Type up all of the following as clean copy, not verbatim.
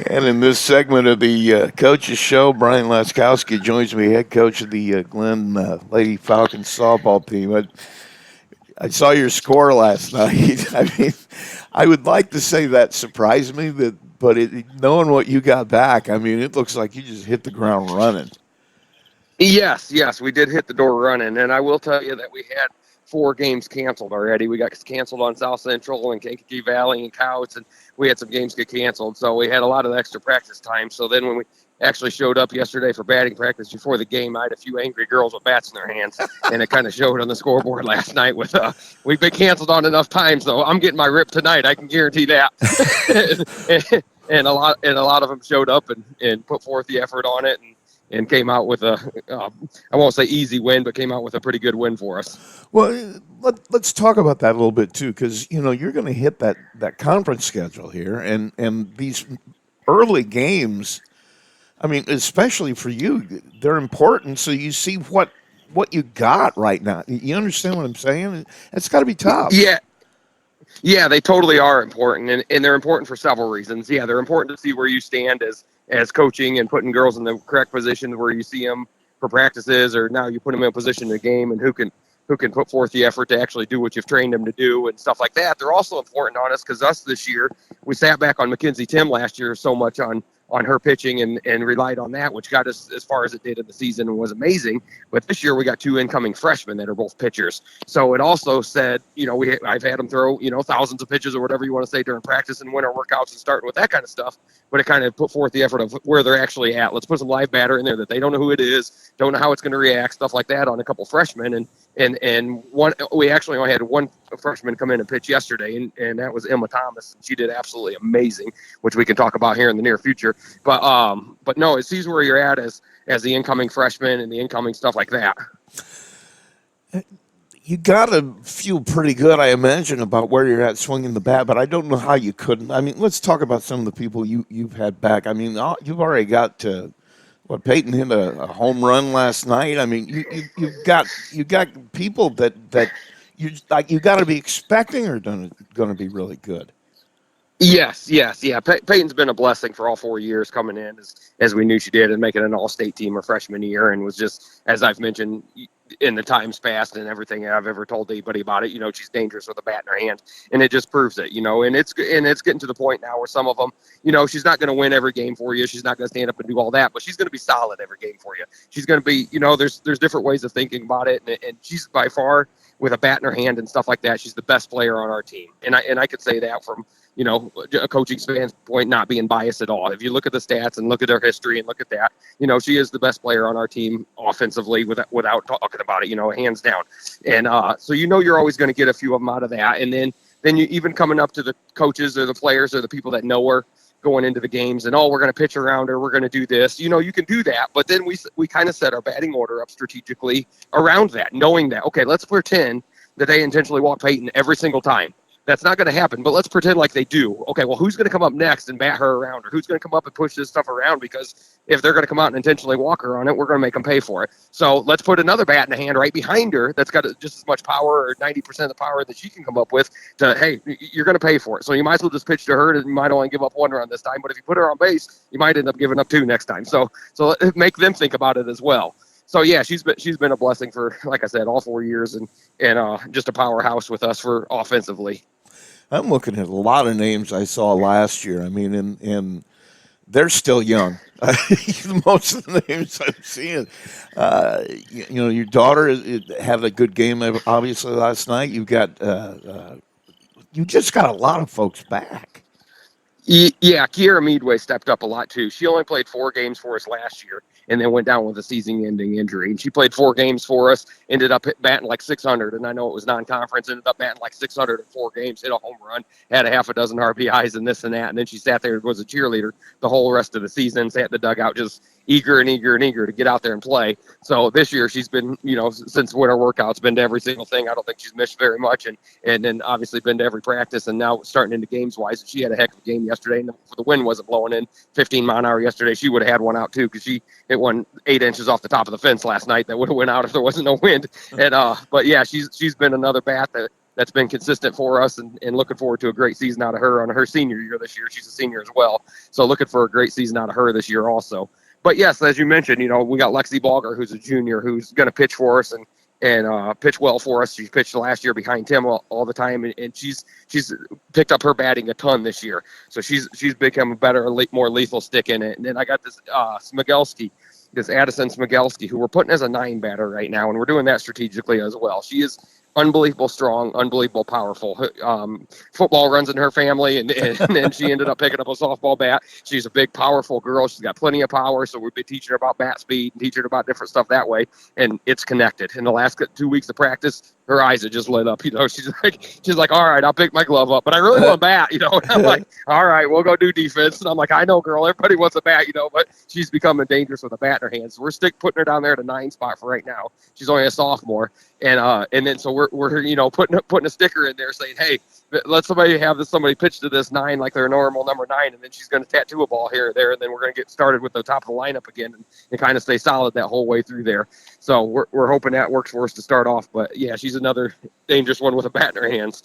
And in this segment of the coaches show, Brian Laskowski joins me, head coach of the Glen Lady Falcons softball team. I saw your score last night. I mean, I would like to say that surprised me, knowing what you got back, I mean, it looks like you just hit the ground running. Yes, we did hit the door running, and I will tell you that we had 4 games canceled already. We got canceled on South Central and Kankakee Valley and Couts, and we had some games get canceled. So we had a lot of extra practice time. So then when we actually showed up yesterday for batting practice before the game, I had a few angry girls with bats in their hands, and it kind of showed on the scoreboard last night. We've been canceled on enough times, though. I'm getting my rip tonight. I can guarantee that. and a lot of them showed up and put forth the effort on it and came out with I won't say easy win, but came out with a pretty good win for us. Well, let's talk about that a little bit too, because you're going to hit that conference schedule here, and these early games. I mean, especially for you, they're important. So you see what you got right now. You understand what I'm saying? It's got to be tough. Yeah, yeah, they totally are important, and they're important for several reasons. Yeah, they're important to see where you stand as coaching and putting girls in the correct position where you see them for practices, or now you put them in a position in the game, and who can put forth the effort to actually do what you've trained them to do and stuff like that. They're also important on us because us this year, we sat back on Mackenzie Tim last year so much on her pitching and relied on that, which got us as far as it did in the season and was amazing. But this year we got 2 incoming freshmen that are both pitchers. So it also said, I've had them throw, thousands of pitches or whatever you want to say during practice and winter workouts and starting with that kind of stuff. But it kind of put forth the effort of where they're actually at. Let's put some live batter in there that they don't know who it is, don't know how it's going to react, stuff like that on a couple freshmen. And one, we actually only had one freshman come in and pitch yesterday, and that was Emma Thomas. She did absolutely amazing, which we can talk about here in the near future. But no, it sees where you're at as the incoming freshman and the incoming stuff like that. You got to feel pretty good, I imagine, about where you're at swinging the bat, but I don't know how you couldn't. I mean, let's talk about some of the people you've had back. I mean, you've already got to what Peyton hit a home run last night. I mean, you've got people that you got to be expecting are going to be really good. Yes, yes, yeah. Peyton's been a blessing for all 4 years coming in as we knew she did and making an all-state team her freshman year, and was just, as I've mentioned in the times past and everything I've ever told anybody about it, she's dangerous with a bat in her hand, and it just proves it, and it's getting to the point now where some of them, she's not going to win every game for you. She's not going to stand up and do all that, but she's going to be solid every game for you. She's going to be, there's different ways of thinking about it, and she's by far, with a bat in her hand and stuff like that, she's the best player on our team, and I could say that from a coaching standpoint, not being biased at all. If you look at the stats and look at her history and look at that, she is the best player on our team offensively without talking about it, hands down. And so you're always going to get a few of them out of that. And then you even coming up to the coaches or the players or the people that know her going into the games and, we're going to pitch around her, we're going to do this. You can do that. But then we kind of set our batting order up strategically around that, knowing that, okay, let's pretend that they intentionally walk Peyton every single time. That's not going to happen, but let's pretend like they do. Okay, well, who's going to come up next and bat her around, or who's going to come up and push this stuff around? Because if they're going to come out and intentionally walk her on it, we're going to make them pay for it. So let's put another bat in the hand right behind her that's got just as much power, or 90% of the power that she can come up with, to, hey, you're going to pay for it. So you might as well just pitch to her, and you might only give up 1 run this time, but if you put her on base, you might end up giving up 2 next time. So make them think about it as well. So yeah, she's been a blessing for, like I said, all 4 years, and just a powerhouse with us for offensively. I'm looking at a lot of names I saw last year. I mean, and they're still young. Most of the names I'm seeing. Your daughter had a good game, obviously, last night. You just got a lot of folks back. Yeah, Kiera Meadway stepped up a lot too. She only played 4 games for us last year, and then went down with a season-ending injury. And she played 4 games for us, ended up batting like 600. And I know it was non-conference, ended up batting like 600 in 4 games, hit a home run, had a half a dozen RBIs and this and that. And then she sat there and was a cheerleader the whole rest of the season, sat in the dugout just eager and eager and eager to get out there and play. So this year she's been, since winter workouts, been to every single thing. I don't think she's missed very much, and then obviously been to every practice, and now starting into games wise. She had a heck of a game yesterday, and the wind wasn't blowing in 15-mile-an-hour yesterday, she would have had one out too, because she hit one 8 inches off the top of the fence last night that would have went out if there wasn't no wind. And but yeah, she's been another bat that's been consistent for us, and looking forward to a great season out of her on her senior year this year. She's a senior as well, so looking for a great season out of her this year also. But yes, as you mentioned, we got Lexi Balger, who's a junior, who's going to pitch for us and pitch well for us. She pitched last year behind Tim all the time, and she's picked up her batting a ton this year. So she's become a better, more lethal stick in it. And then I got this Smigelski, this Addison Smigelski, who we're putting as a 9 batter right now, and we're doing that strategically as well. She is unbelievable strong, unbelievable powerful. Football runs in her family, and she ended up picking up a softball bat. She's a big, powerful girl. She's got plenty of power, so we've been teaching her about bat speed and teaching her about different stuff that way, and it's connected. In the last 2 weeks of practice, her eyes have just lit up. She's like, all right, I'll pick my glove up, but I really want a bat. And I'm like, all right, we'll go do defense. And I'm like, I know, girl, everybody wants a bat, but she's becoming dangerous with a bat in her hands. So we're putting her down there at a 9 spot for right now. She's only a sophomore, and then so we're putting a sticker in there saying, hey, let somebody pitch to this 9 like their normal number 9, and then she's going to tattoo a ball here or there, and then we're going to get started with the top of the lineup again and kind of stay solid that whole way through there. So we're hoping that works for us to start off. But yeah, she's another dangerous one with a bat in her hands.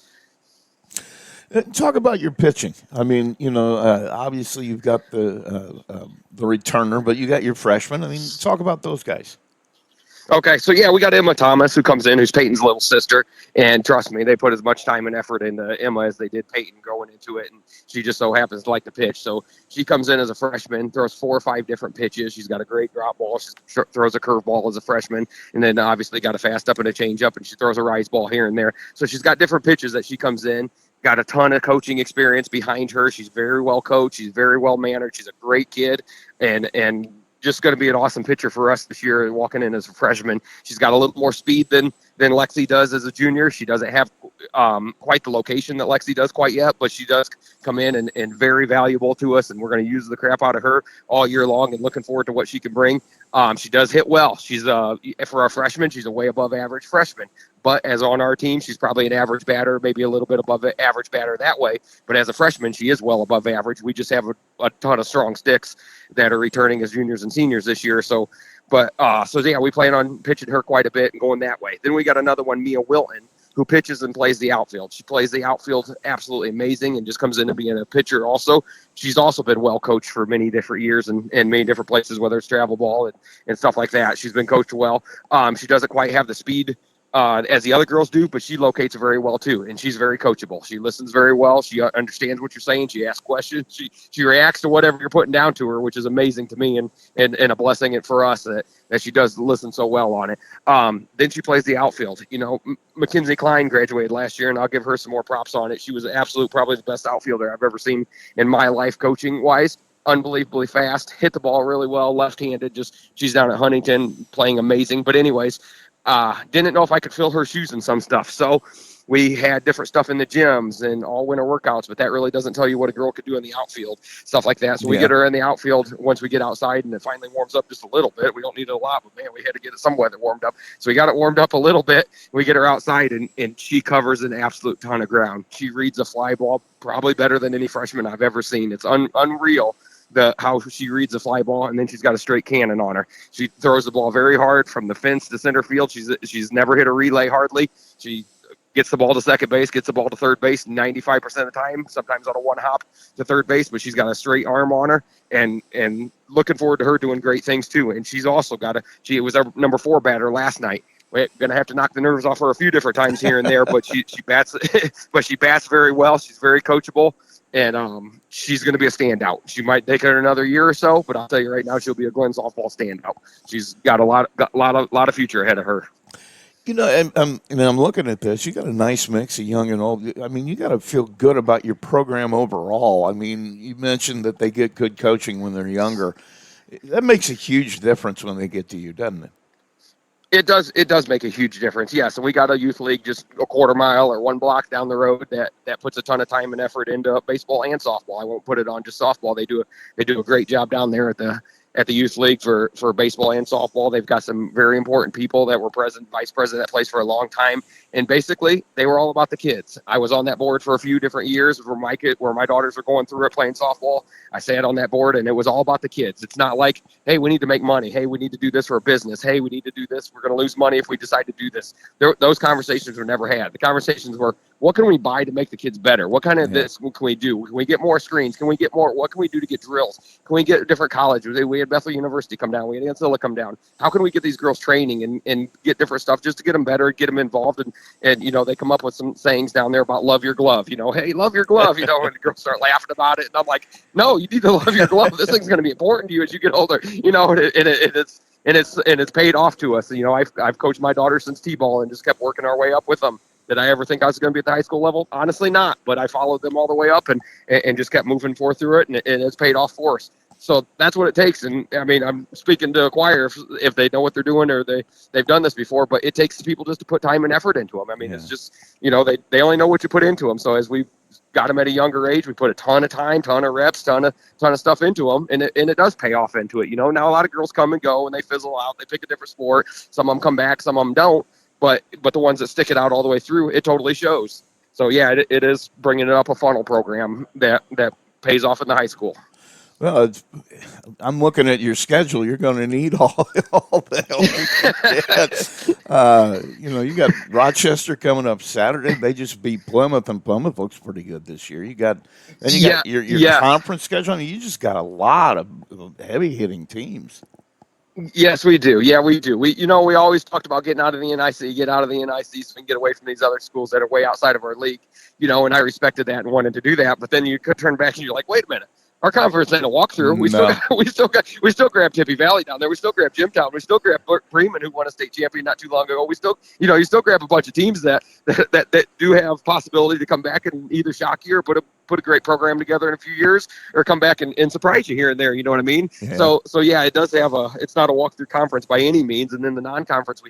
Talk about your pitching. I mean, obviously you've got the returner, but you got your freshman. I mean, talk about those guys. Okay, so yeah, we got Emma Thomas, who comes in, who's Peyton's little sister, and trust me, they put as much time and effort into Emma as they did Peyton going into it, and she just so happens to like to pitch. So she comes in as a freshman, throws 4 or 5 different pitches. She's got a great drop ball. She throws a curveball as a freshman, and then obviously got a fast up and a change up, and she throws a rise ball here and there. So she's got different pitches that she comes in. Got a ton of coaching experience behind her. She's very well coached. She's very well mannered. She's a great kid, and just going to be an awesome pitcher for us this year walking in as a freshman. She's got a little more speed than Lexi does as a junior. She doesn't have quite the location that Lexi does quite yet, but she does come in and very valuable to us, and we're going to use the crap out of her all year long and looking forward to what she can bring. She does hit well. She's for a freshman, she's a way above average freshman. But as on our team, she's probably an average batter, maybe a little bit above average batter that way. But as a freshman, she is well above average. We just have a ton of strong sticks that are returning as juniors and seniors this year. So yeah, we plan on pitching her quite a bit and going that way. Then we got another one, Mia Wilton, who pitches and plays the outfield. She plays the outfield absolutely amazing and just comes into being a pitcher also. She's also been well coached for many different years and many different places, whether it's travel ball and stuff like that. She's been coached well. She doesn't quite have the speed as the other girls do, but she locates very well too, and she's very coachable. She listens very well. She understands what you're saying. She asks questions. She reacts to whatever you're putting down to her, which is amazing to me and a blessing for us that she does listen so well on it. Then she plays the outfield. Mackenzie Klein graduated last year, and I'll give her some more props on it. She was probably the best outfielder I've ever seen in my life coaching wise. Unbelievably fast, hit the ball really well, left-handed. She's down at Huntington playing amazing. But anyways, didn't know if I could fill her shoes in some stuff. So we had different stuff in the gyms and all winter workouts, but that really doesn't tell you what a girl could do in the outfield, stuff like that. So we get her in the outfield once we get outside and it finally warms up just a little bit. We don't need it a lot, but man, we had to get it some weather warmed up. So we got it warmed up a little bit. We get her outside and she covers an absolute ton of ground. She reads a fly ball probably better than any freshman I've ever seen. It's unreal. How she reads a fly ball, and then she's got a straight cannon on her. She throws the ball very hard from the fence to center field. She's never hit a relay hardly. She gets the ball to second base, gets the ball to third base 95% of the time, sometimes on a one hop to third base, but she's got a straight arm on her, and looking forward to her doing great things too. And she's also she was our number 4 batter last night. We're gonna have to knock the nerves off her a few different times here and there, but she bats, but she bats very well. She's very coachable. And she's going to be a standout. She might take her another year or so, but I'll tell you right now, she'll be a Glenn softball standout. She's got a lot of future ahead of her. And I'm looking at this. You got a nice mix of young and old. I mean, you got to feel good about your program overall. I mean, you mentioned that they get good coaching when they're younger. That makes a huge difference when they get to you, doesn't it? It does make a huge difference. Yeah, so we got a youth league just a quarter mile or 1 block down the road that puts a ton of time and effort into baseball and softball. I won't put it on just softball. They do a great job down there at at the youth league for baseball and softball. They've got some very important people that were president, vice president at that place for a long time. And basically, they were all about the kids. I was on that board for a few different years where my daughters were going through it playing softball. I sat on that board, and it was all about the kids. It's not like, hey, we need to make money. Hey, we need to do this for a business. Hey, we need to do this. We're going to lose money if we decide to do this. Those conversations were never had. The conversations were, what can we buy to make the kids better? What kind of this can we do? Can we get more screens? Can we get more? What can we do to get drills? Can we get different colleges? We had Bethel University come down. We had Ancilla come down. How can we get these girls training and get different stuff just to get them better, get them involved? And they come up with some sayings down there about love your glove. Hey, love your glove. And the girls start laughing about it. And I'm like, no, you need to love your glove. This thing's going to be important to you as you get older. And it's paid off to us. I've coached my daughter since T-ball and just kept working our way up with them. Did I ever think I was going to be at the high school level? Honestly, not. But I followed them all the way up and just kept moving forth through it, and it's paid off for us. So that's what it takes. And I mean, I'm speaking to a choir if they know what they're doing or they've done this before, but it takes people just to put time and effort into them. I mean, It's just, they only know what you put into them. So as we got them at a younger age, we put a ton of time, ton of reps, ton of stuff into them. And it does pay off into it. Now a lot of girls come and go and they fizzle out. They pick a different sport. Some of them come back, some of them don't. But the ones that stick it out all the way through, it totally shows. So, yeah, it is bringing it up a funnel program that pays off in the high school. Well, I'm looking at your schedule. You're going to need all the help you can get. You got Rochester coming up Saturday. They just beat Plymouth, and Plymouth looks pretty good this year. You got your conference schedule. I mean, you just got a lot of heavy-hitting teams. Yes, we do. Yeah, we do. We always talked about getting out of the NIC, get out of the NIC so we can get away from these other schools that are way outside of our league, and I respected that and wanted to do that. But then you could turn back and you're like, wait a minute. Our conference ain't a walkthrough. We still grab Tippy Valley down there. We still grab Jimtown. We still grab Bremen, who won a state champion not too long ago. We still, you still grab a bunch of teams that do have possibility to come back and either shock you or put a great program together in a few years, or come back and surprise you here and there. You know what I mean? Yeah. So yeah, it does have it's not a walkthrough conference by any means. And then the non-conference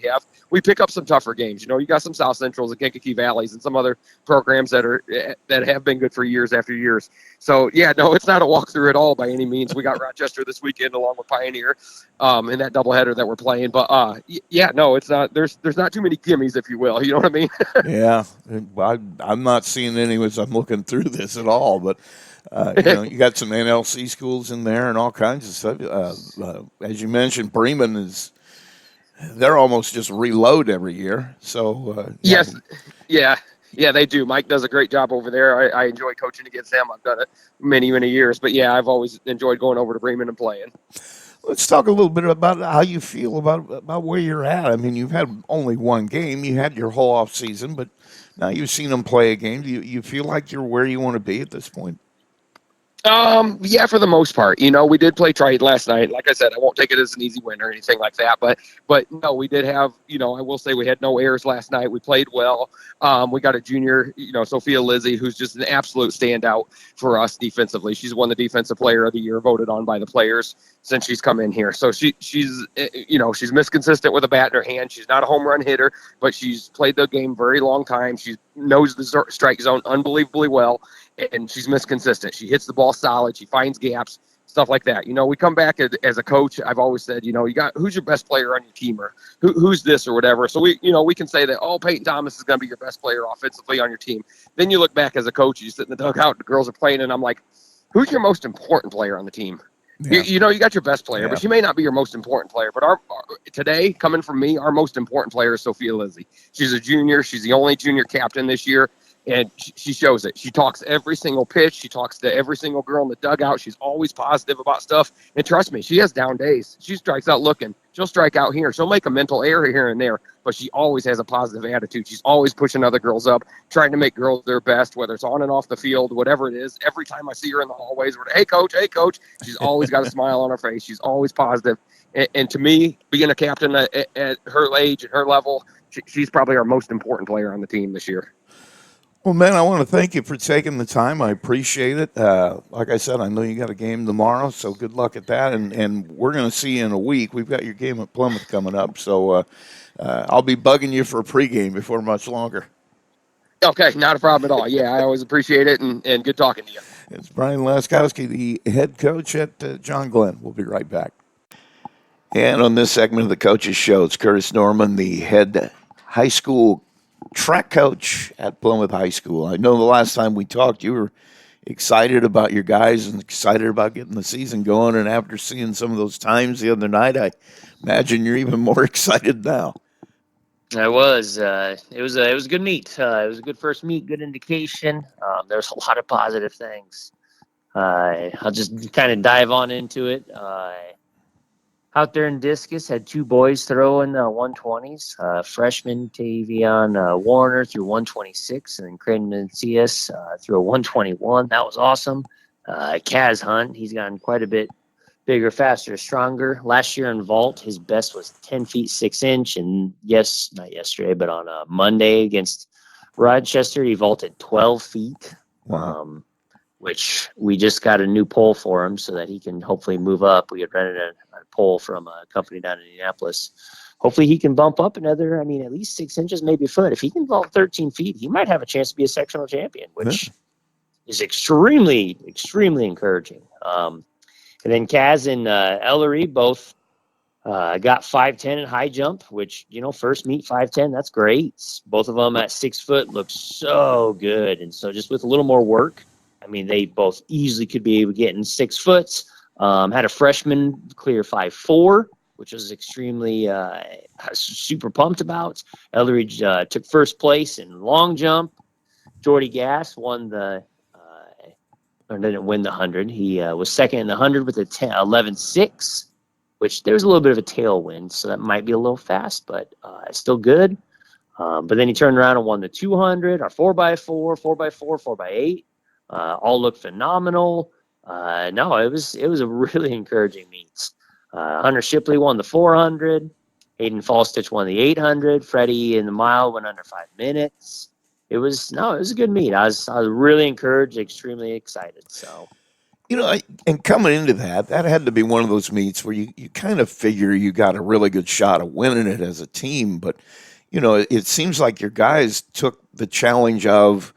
we pick up some tougher games. You got some South Centrals and Kankakee Valleys and some other programs that have been good for years after years. So yeah, no, it's not a walkthrough at all by any means. We got Rochester this weekend along with Pioneer in that doubleheader that we're playing. But yeah, no, it's not. There's not too many gimmies, if you will. You know what I mean? Yeah, I'm not seeing any as I'm looking through this at all. But you got some NLC schools in there and all kinds of stuff. As you mentioned, Bremen they're almost just reload every year. So yes, yeah. Yeah, they do. Mike does a great job over there. I enjoy coaching against them. I've done it many, many years. But, yeah, I've always enjoyed going over to Bremen and playing. Let's talk a little bit about how you feel about where you're at. I mean, you've had only one game. You had your whole off season, but now you've seen them play a game. Do you feel like you're where you want to be at this point? Yeah, for the most part. We did play Triton last night. Like I said, I won't take it as an easy win or anything like that. But no, we did have, I will say we had no errors last night. We played well. We got a junior, Sophia Lizzie, who's just an absolute standout for us defensively. She's won the Defensive Player of the Year, voted on by the players since she's come in here. So she's Miss Consistent with a bat in her hand. She's not a home run hitter, but she's played the game very long time. She knows the strike zone unbelievably well. And she's Miss Consistent. She hits the ball solid. She finds gaps, stuff like that. We come back as a coach. I've always said, you got who's your best player on your team, or who's this or whatever. So we can say that, Peyton Thomas is going to be your best player offensively on your team. Then you look back as a coach, you sit in the dugout, the girls are playing, and I'm like, who's your most important player on the team? Yeah. You got your best player, but she may not be your most important player. But our today, coming from me, our most important player is Sophia Lizzie. She's a junior. She's the only junior captain this year. And she shows it. She talks every single pitch. She talks to every single girl in the dugout. She's always positive about stuff. And trust me, she has down days. She strikes out looking. She'll strike out here. She'll make a mental error here and there, but she always has a positive attitude. She's always pushing other girls up, trying to make girls their best, whether it's on and off the field, whatever it is. Every time I see her in the hallways, we're, hey, coach, she's always got a smile on her face. She's always positive. And to me, being a captain at her age and her level, she's probably our most important player on the team this year. Well, man, I want to thank you for taking the time. I appreciate it. Like I said, I know you got a game tomorrow, so good luck at that. And we're going to see you in a week. We've got your game at Plymouth coming up, so I'll be bugging you for a pregame before much longer. Okay, not a problem at all. Yeah, I always appreciate it, and good talking to you. It's Brian Laskowski, the head coach at John Glenn. We'll be right back. And on this segment of the Coaches Show, it's Curtis Norman, the head high school track coach at Plymouth High School. I know the last time we talked, you were excited about your guys and excited about getting the season going. And after seeing some of those times the other night, I imagine you're even more excited now. I was. It was a good meet. It was a good first meet, good indication. There's a lot of positive things. I'll just kind of dive on into it. Out there in discus, had two boys throwing 120s. Freshman Tavion Warner threw 126, and then Creighton Macias threw a 121. That was awesome. Kaz Hunt, he's gotten quite a bit bigger, faster, stronger. Last year in vault, his best was 10 feet 6 inch, and not yesterday, but on Monday against Rochester, he vaulted 12 feet. Wow. Which we just got a new pole for him so that he can hopefully move up. We had rented a pole from a company down in Indianapolis. Hopefully he can bump up another, at least 6 inches, maybe a foot. If he can vault 13 feet, he might have a chance to be a sectional champion, which is extremely, extremely encouraging. And then Kaz and Ellery both got 5'10" in high jump, which, first meet 5'10", that's great. Both of them at 6 foot look so good. And so just with a little more work, they both easily could be able to get in 6 foot. Had a freshman clear 5'4", which was extremely super pumped about. Elleridge took first place in long jump. Jordy Gass won or didn't win the 100. He was second in the 100 with a 11.6, which there's a little bit of a tailwind, so that might be a little fast, but still good. But then he turned around and won the 200, our 4x4, 4x4, 4x8. All looked phenomenal. No, it was a really encouraging meet. Hunter Shipley won the 400. Hayden Fallstitch won the 800. Freddie in the mile went under 5 minutes. It was a good meet. I was really encouraged, extremely excited. So, and coming into that had to be one of those meets where you kind of figure you got a really good shot of winning it as a team. But, it seems like your guys took the challenge of,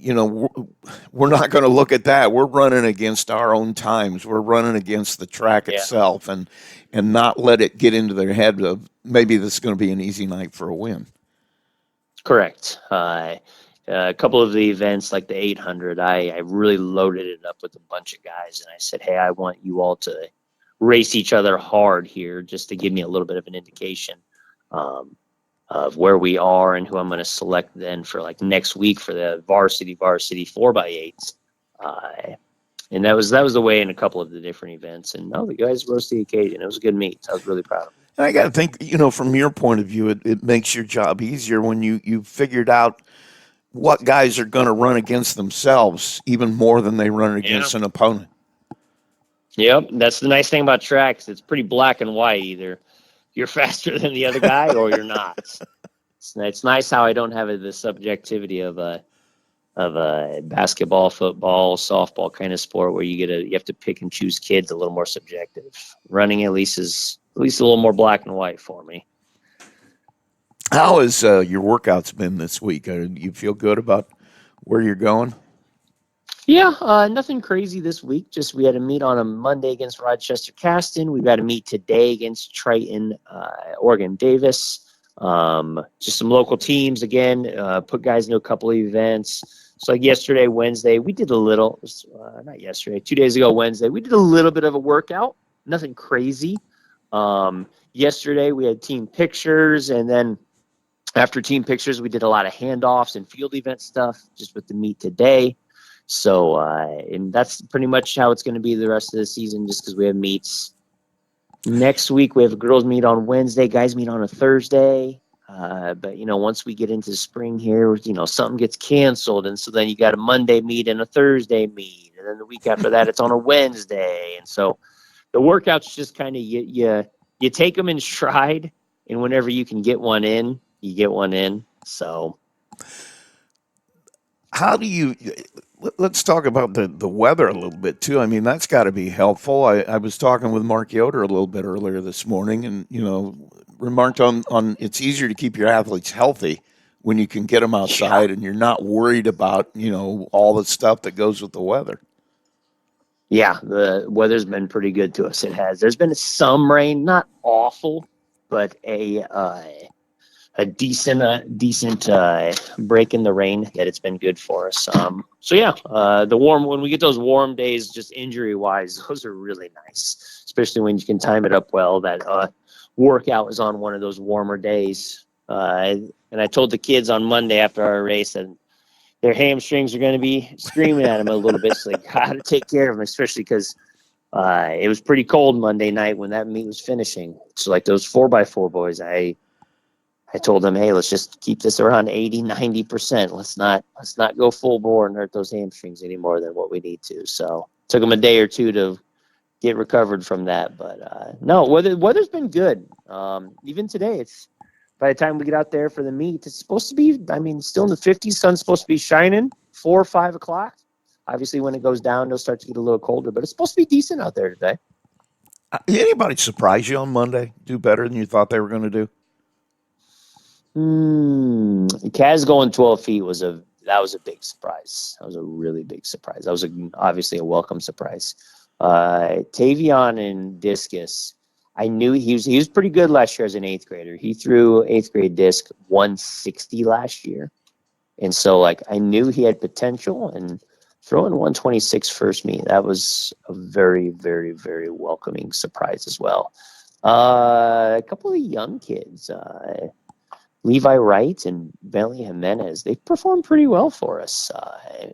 we're not going to look at that. We're running against our own times. We're running against the track itself and not let it get into their head of maybe this is going to be an easy night for a win. Correct. A couple of the events like the 800, I really loaded it up with a bunch of guys, and I said, hey, I want you all to race each other hard here just to give me a little bit of an indication of where we are and who I'm going to select then for like next week for the varsity 4x8s. And that was the way in a couple of the different events. And the guys rose to the occasion. It was a good meet. I was really proud of them. And I got to think, from your point of view, it makes your job easier when you figured out what guys are going to run against themselves even more than they run against an opponent. Yep. That's the nice thing about tracks. It's pretty black and white. Either you're faster than the other guy or you're not. It's nice how I don't have the subjectivity of a basketball, football, softball kind of sport where you have to pick and choose kids. A little more subjective. Running at least a little more black and white for me. How has your workouts been this week? You feel good about where you're going? Yeah, nothing crazy this week. Just we had a meet on a Monday against Rochester Caston. We've got a meet today against Triton, Oregon Davis. Just some local teams again. Put guys into a couple of events. So like yesterday, Wednesday, we did a little. Not yesterday, 2 days ago, Wednesday, we did a little bit of a workout. Nothing crazy. Yesterday we had team pictures, and then after team pictures, we did a lot of handoffs and field event stuff just with the meet today. So, and that's pretty much how it's going to be the rest of the season, just because we have meets. Next week, we have a girls meet on Wednesday, guys meet on a Thursday. But, once we get into spring here, something gets canceled. And so then you got a Monday meet and a Thursday meet. And then the week after that, it's on a Wednesday. And so the workouts just kind of, you take them in stride. And whenever you can get one in, you get one in. So how do you let's talk about the weather a little bit too. That's got to be helpful. I was talking with Mark Yoder a little bit earlier this morning, and remarked on it's easier to keep your athletes healthy when you can get them outside and you're not worried about all the stuff that goes with the weather. Yeah, the weather's been pretty good to us. It has. There's been some rain, not awful, but a decent break in the rain that it's been good for us. So yeah, the warm when we get those warm days, just injury wise, those are really nice, especially when you can time it up well. That workout was on one of those warmer days, and I told the kids on Monday after our race that their hamstrings are going to be screaming at them a little bit, so they got to take care of them, especially because it was pretty cold Monday night when that meet was finishing. So like those 4x4 boys, I told them, hey, let's just keep this around 80, 90%. Let's not go full bore and hurt those hamstrings any more than what we need to. So it took them a day or two to get recovered from that. But no, weather's been good. Even today, it's by the time we get out there for the meet, it's supposed to be, I mean, still in the 50s. Sun's supposed to be shining 4 or 5 o'clock. Obviously, when it goes down, it'll start to get a little colder, but it's supposed to be decent out there today. Anybody surprise you on Monday? Do better than you thought they were going to do? Kaz going 12 feet was a big surprise. That was a really big surprise. That was obviously a welcome surprise. Tavion and discus, I knew he was pretty good last year as an eighth grader. He threw eighth grade disc 160 last year, and so like I knew he had potential. And throwing 126 first meet, that was a very, very, very welcoming surprise as well. A couple of young kids. Levi Wright and Bentley Jimenez, they performed pretty well for us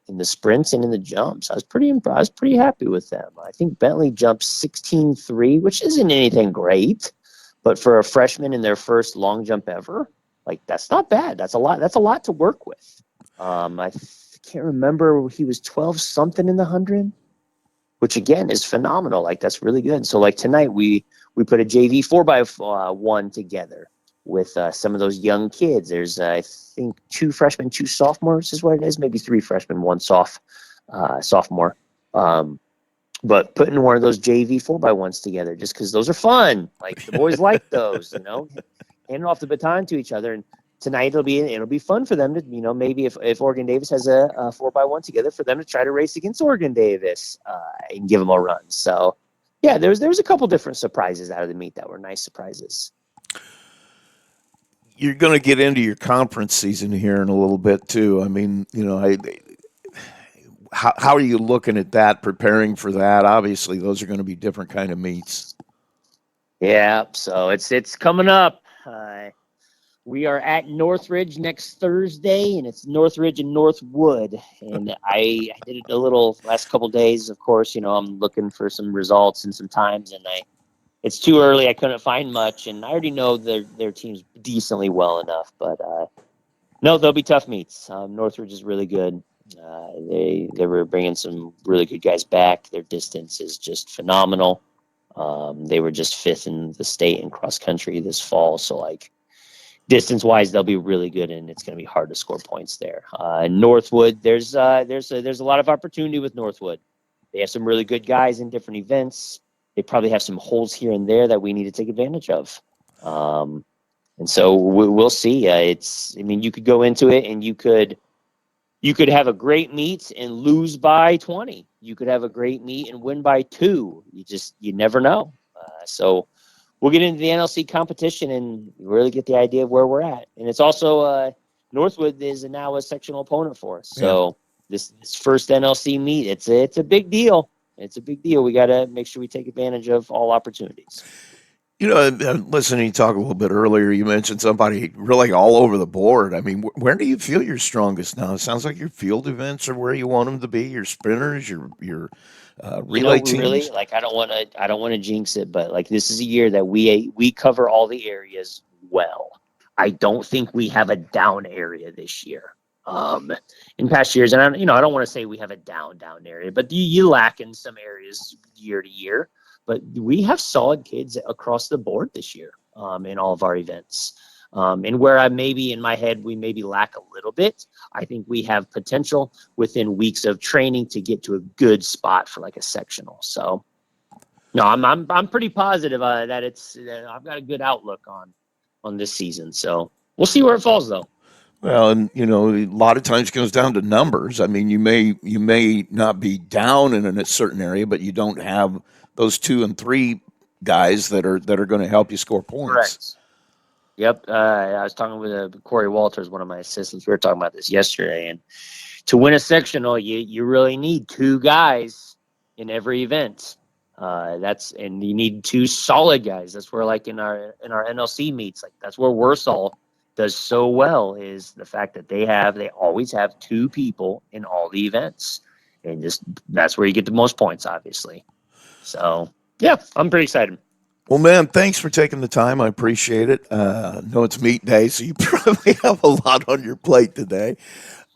in the sprints and in the jumps. I was pretty happy with them. I think Bentley jumped 16.3, which isn't anything great, but for a freshman in their first long jump ever, like that's not bad. That's a lot. That's a lot to work with. Can't remember, he was 12 something in the 100, which again is phenomenal. Like that's really good. So like tonight we put a JV 4x1 together with some of those young kids. There's, I think, 2 freshmen, 2 sophomores is what it is. Maybe 3 freshmen, 1 sophomore. But putting one of those JV 4x1s together just because those are fun. Like the boys like those, handing off the baton to each other. And tonight it'll be fun for them to, maybe if Oregon Davis has a 4x1 together, for them to try to race against Oregon Davis and give them a run. So yeah, there was a couple different surprises out of the meet that were nice surprises. You're going to get into your conference season here in a little bit too. I mean, how are you looking at that, preparing for that? Obviously, those are going to be different kind of meets. Yeah, so it's coming up. We are at Northridge next Thursday, and it's Northridge and Northwood. And I did it a little last couple days. Of course, I'm looking for some results and some times, and it's too early. I couldn't find much, and I already know their team's decently well enough. But no, they'll be tough meets. Northridge is really good. They were bringing some really good guys back. Their distance is just phenomenal. They were just 5th in the state in cross country this fall, so like distance wise, they'll be really good, and it's going to be hard to score points there. Northwood, there's a lot of opportunity with Northwood. They have some really good guys in different events. They probably have some holes here and there that we need to take advantage of. And so we'll see. You could go into it and you could have a great meet and lose by 20. You could have a great meet and win by 2. You never know. So we'll get into the NLC competition and really get the idea of where we're at. And it's also Northwood is now a sectional opponent for us. So this first NLC meet, it's a big deal. It's a big deal. We got to make sure we take advantage of all opportunities. Listening to you talk a little bit earlier, you mentioned somebody really all over the board. I mean, where do you feel you're strongest now? It sounds like your field events are where you want them to be. Your sprinters, your relay teams. Really, like I don't want to jinx it, but like this is a year that we cover all the areas well. I don't think we have a down area this year. In past years, and I don't want to say we have a down area, but you lack in some areas year to year. But we have solid kids across the board this year in all of our events. And where I maybe in my head we maybe lack a little bit, I think we have potential within weeks of training to get to a good spot for like a sectional. So, no, I'm pretty positive that I've got a good outlook on this season. So we'll see where it falls though. Well, and a lot of times it comes down to numbers. I mean, you may not be down in a certain area, but you don't have those 2 and 3 guys that are going to help you score points. Correct. Yep. I was talking with Corey Walters, one of my assistants. We were talking about this yesterday, and to win a sectional, you really need 2 guys in every event. And you need 2 solid guys. That's where, like in our NLC meets, like that's where Warsaw does so well, is the fact that they always have 2 people in all the events, and just that's where you get the most points, obviously. So yeah, I'm pretty excited. Well, man, thanks for taking the time. I appreciate it. I know it's meet day, so you probably have a lot on your plate today.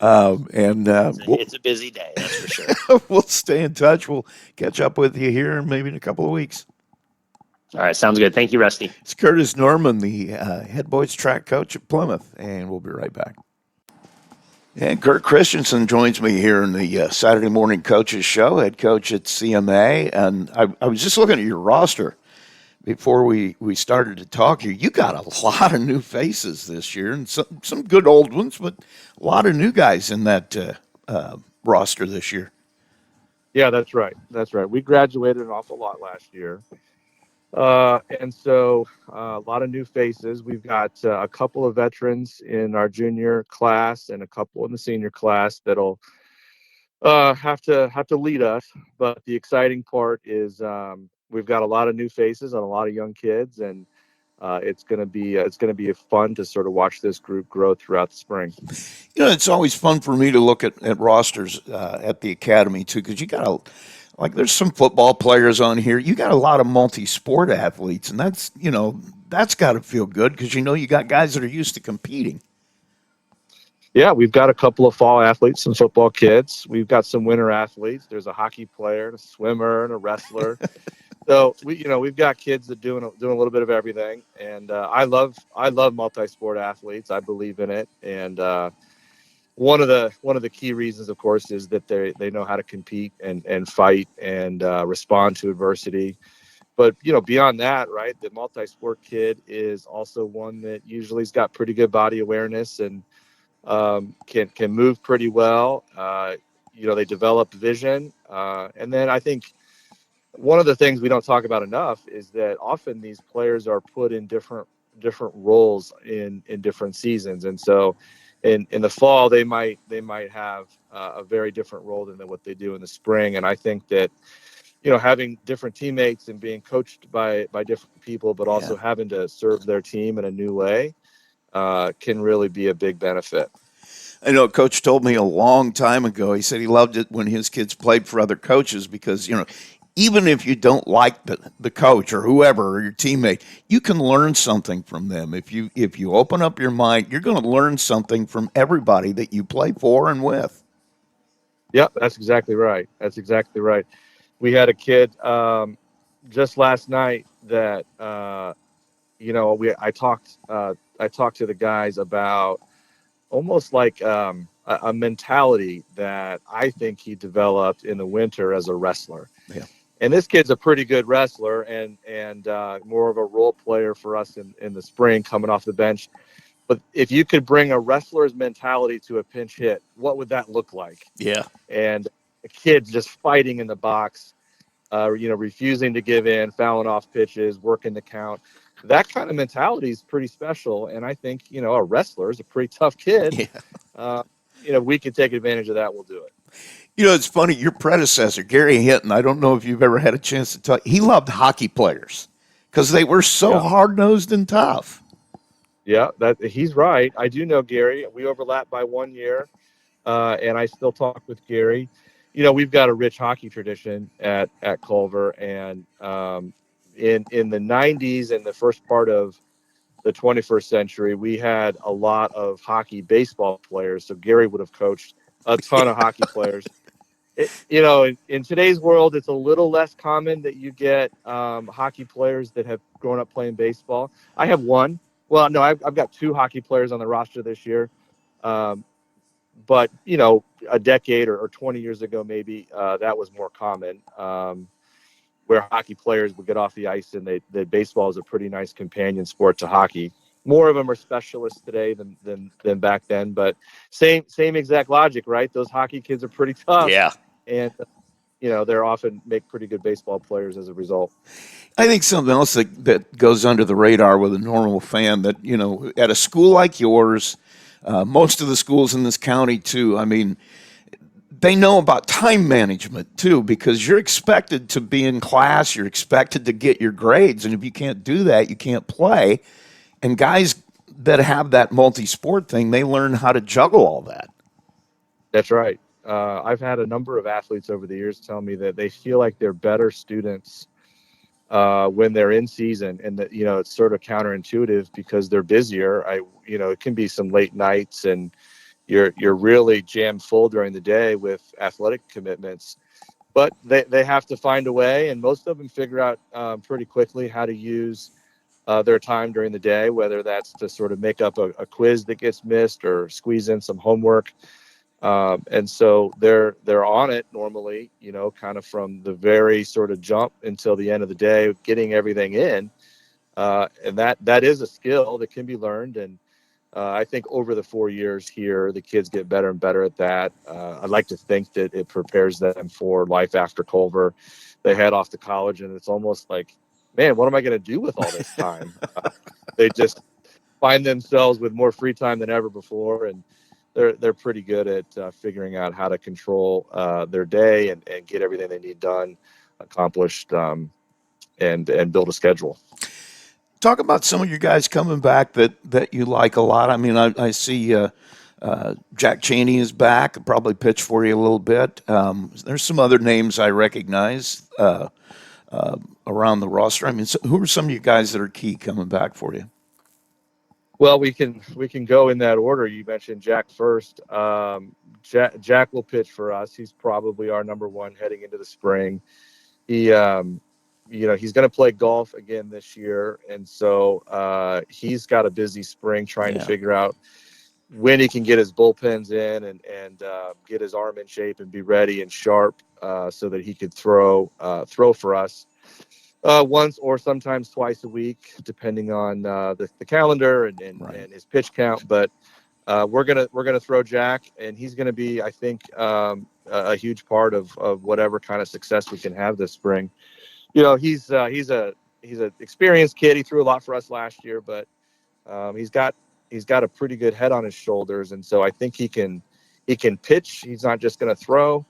And It's a busy day, that's for sure. we'll stay in touch. We'll catch up with you here maybe in a couple of weeks. All right, sounds good. Thank you, Rusty. It's Curtis Norman, the head boys track coach at Plymouth, and we'll be right back. And Kurt Christensen joins me here in the Saturday Morning Coaches Show, head coach at CMA. And I was just looking at your roster before we started to talk here. You got a lot of new faces this year, and some good old ones, but a lot of new guys in that roster this year. Yeah, that's right. That's right. We graduated an awful lot last year. And so a lot of new faces. We've got a couple of veterans in our junior class and a couple in the senior class that'll have to lead us. But the exciting part is we've got a lot of new faces and a lot of young kids, and it's going to be fun to sort of watch this group grow throughout the spring. It's always fun for me to look at rosters at the academy too, because you got there's some football players on here. You got a lot of multi-sport athletes, and that's got to feel good because you got guys that are used to competing. Yeah, we've got a couple of fall athletes, some football kids. We've got some winter athletes. There's a hockey player, and a swimmer, and a wrestler. So we've got kids that doing a little bit of everything, and I love multi-sport athletes. I believe in it, and one of the key reasons, of course, is that they know how to compete and fight and respond to adversity. But beyond that, right, the multi-sport kid is also one that usually's got pretty good body awareness and can move pretty well. They develop vision, and then I think one of the things we don't talk about enough is that often these players are put in different roles in different seasons, and so in the fall they might have a very different role than what they do in the spring. And I think that having different teammates and being coached by different people, but also having to serve their team in a new way can really be a big benefit. I know Coach told me a long time ago, he said he loved it when his kids played for other coaches because, even if you don't like the coach or whoever or your teammate, you can learn something from them. If you open up your mind, you're going to learn something from everybody that you play for and with. Yeah, that's exactly right. That's exactly right. We had a kid just last night that I talked to the guys about almost like a mentality that I think he developed in the winter as a wrestler. Yeah. And this kid's a pretty good wrestler and more of a role player for us in the spring coming off the bench. But if you could bring a wrestler's mentality to a pinch hit, what would that look like? Yeah. And a kid just fighting in the box, refusing to give in, fouling off pitches, working the count. That kind of mentality is pretty special. And I think, a wrestler is a pretty tough kid. Yeah. We can take advantage of that. We'll do it. It's funny. Your predecessor, Gary Hinton, I don't know if you've ever had a chance to talk. He loved hockey players because they were so hard-nosed and tough. Yeah, he's right. I do know Gary. We overlap by 1 year, and I still talk with Gary. We've got a rich hockey tradition at Culver, and in the 90s and the first part of the 21st century, we had a lot of hockey baseball players. So Gary would have coached a ton of hockey players. In today's world, it's a little less common that you get hockey players that have grown up playing baseball. I have one. Well, no, I've got 2 hockey players on the roster this year. But, a decade or 20 years ago, maybe that was more common, where hockey players would get off the ice and that baseball is a pretty nice companion sport to hockey. more of them are specialists today than back then. But same exact logic, right? Those hockey kids are pretty tough, Yeah. and they're often make pretty good baseball players as a result. I think something else that goes under the radar with a normal fan that, at a school like yours, most of the schools in this county too, I mean, they know about time management too, because you're expected to be in class, you're expected to get your grades, and if you can't do that, you can't play. And guys that have that multi-sport thing, they learn how to juggle all that. That's right. I've had a number of athletes over the years tell me that they feel like they're better students when they're in season, and that it's sort of counterintuitive because they're busier. It can be some late nights, and you're really jammed full during the day with athletic commitments. But they have to find a way, and most of them figure out pretty quickly how to use their time during the day, whether that's to sort of make up a quiz that gets missed or squeeze in some homework. And so they're on it normally, kind of from the very sort of jump until the end of the day, getting everything in. And that is a skill that can be learned. And I think over the 4 years here, the kids get better and better at that. I'd like to think that it prepares them for life after Culver. They head off to college, and it's almost like, man, what am I going to do with all this time? They just find themselves with more free time than ever before, and they're pretty good at figuring out how to control their day and get everything they need done, accomplished, and build a schedule. Talk about some of your guys coming back that you like a lot. I mean, I see Jack Chaney is back, probably pitch for you a little bit. There's some other names I recognize around the roster. I mean, who are some of you guys that are key coming back for you? Well, we can go in that order. You mentioned Jack first. Jack will pitch for us. He's probably our number one heading into the spring. He, he's going to play golf again this year, and so he's got a busy spring trying to figure out when he can get his bullpens in and get his arm in shape and be ready and sharp so that he could throw for us. Once or sometimes twice a week, depending on the calendar and his pitch count. But we're gonna throw Jack, and he's gonna be, I think, a huge part of whatever kind of success we can have this spring. He's a experienced kid. He threw a lot for us last year, but he's got a pretty good head on his shoulders, and so I think he can pitch. He's not just gonna throw.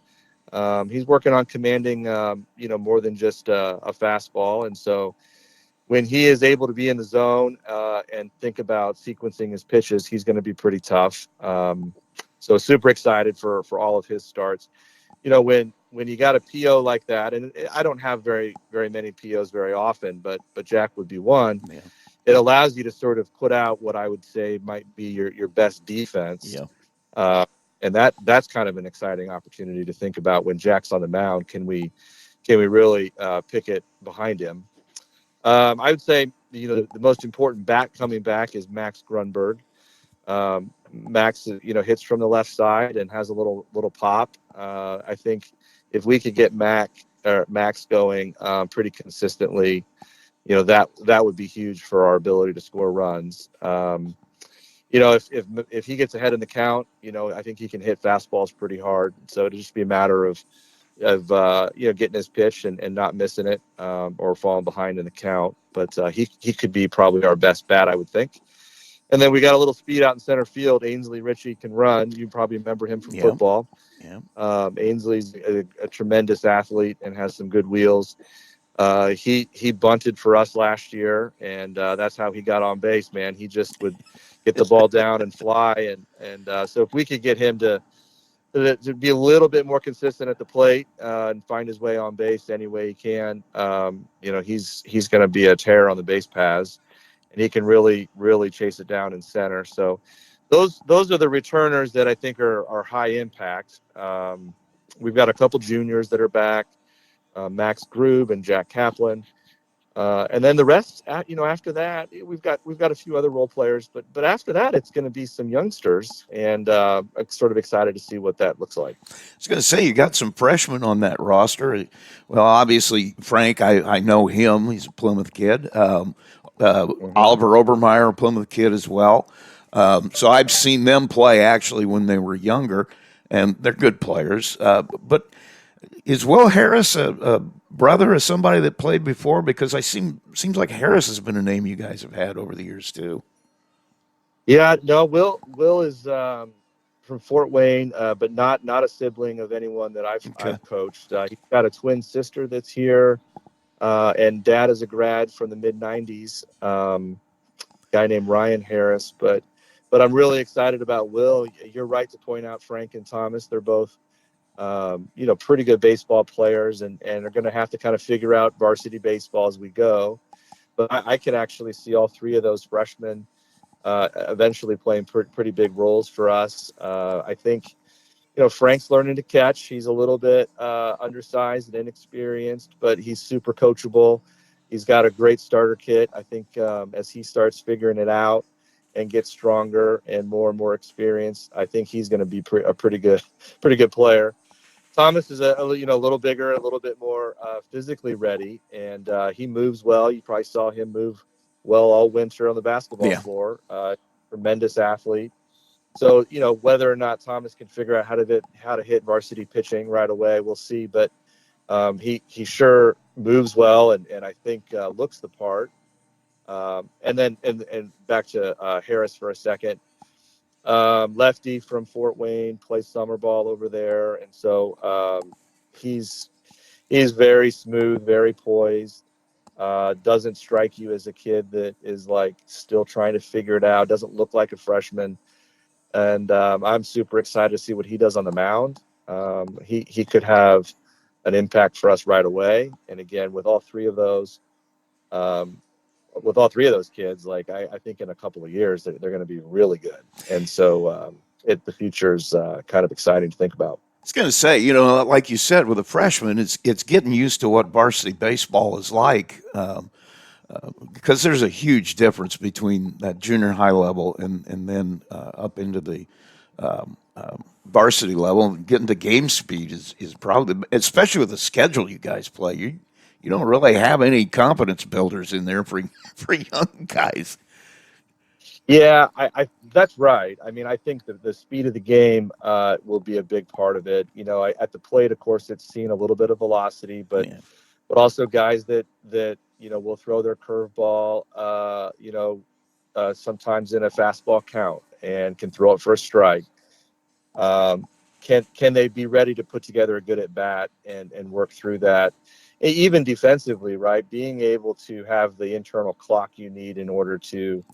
He's working on commanding, more than just a fastball. And so when he is able to be in the zone and think about sequencing his pitches, he's going to be pretty tough. So super excited for all of his starts. When you got a PO like that, and I don't have very, very many POs very often, but Jack would be one. Yeah. It allows you to sort of put out what I would say might be your best defense. Yeah. And that's kind of an exciting opportunity to think about when Jack's on the mound. Can we really pick it behind him? I would say the most important bat coming back is Max Grunberg. Max hits from the left side and has a little pop. I think if we could get Max going pretty consistently, that would be huge for our ability to score runs. If he gets ahead in the count, I think he can hit fastballs pretty hard. So it'll just be a matter of getting his pitch and not missing it or falling behind in the count. But he could be probably our best bat, I would think. And then we got a little speed out in center field. Ainsley Ritchie can run. You probably remember him from football. Yeah. Ainsley's a tremendous athlete and has some good wheels. He bunted for us last year, and that's how he got on base, man. He just would get the ball down and fly. And so if we could get him to be a little bit more consistent at the plate and find his way on base any way he can, he's going to be a terror on the base paths, and he can really, really chase it down in center. So those are the returners that I think are high impact. We've got a couple juniors that are back, Max Grube and Jack Kaplan. And then the rest, after that, we've got a few other role players, but after that, it's going to be some youngsters, and I'm sort of excited to see what that looks like. I was going to say, you got some freshmen on that roster. Well, obviously, Frank, I know him. He's a Plymouth kid. Oliver Obermeyer, a Plymouth kid as well. So I've seen them play actually when they were younger, and they're good players. But is Will Harris a brother of somebody that played before? Because seems like Harris has been a name you guys have had over the years too. Yeah, no, Will is from Fort Wayne, but not a sibling of anyone that Okay. I've coached. He's got a twin sister that's here, and dad is a grad from the mid '90s. Guy named Ryan Harris, but I'm really excited about Will. You're right to point out Frank and Thomas. They're both pretty good baseball players, and are going to have to kind of figure out varsity baseball as we go. But I could actually see all three of those freshmen eventually playing pretty big roles for us. I think, Frank's learning to catch. He's a little bit undersized and inexperienced, but he's super coachable. He's got a great starter kit. I think as he starts figuring it out and gets stronger and more experience, I think he's going to be a pretty good player. Thomas is a little bigger, a little bit more physically ready, and he moves well. You probably saw him move well all winter on the basketball floor. Tremendous athlete. So whether or not Thomas can figure out how to hit varsity pitching right away, we'll see. But he sure moves well, and I think looks the part. And then back to Harris for a second. Lefty from Fort Wayne, plays summer ball over there, and so he's very smooth, very poised. Doesn't strike you as a kid that is like still trying to figure it out. Doesn't look like a freshman, and I'm super excited to see what he does on the mound. He could have an impact for us right away, and again with all three of those. Kids, like I think in a couple of years they're going to be really good, and so the future's kind of exciting to think about. I was going to say, like you said, with a freshman, it's getting used to what varsity baseball is like, because there's a huge difference between that junior high level and then up into the varsity level. Getting to game speed is probably, especially with the schedule you guys play. You don't really have any confidence builders in there for young guys. Yeah, I that's right. I mean, I think that the speed of the game will be a big part of it. At the plate, of course, it's seen a little bit of velocity, but also guys that will throw their curveball, sometimes in a fastball count and can throw it for a strike. Can they be ready to put together a good at bat and work through that? Even defensively, right? Being able to have the internal clock you need in order to,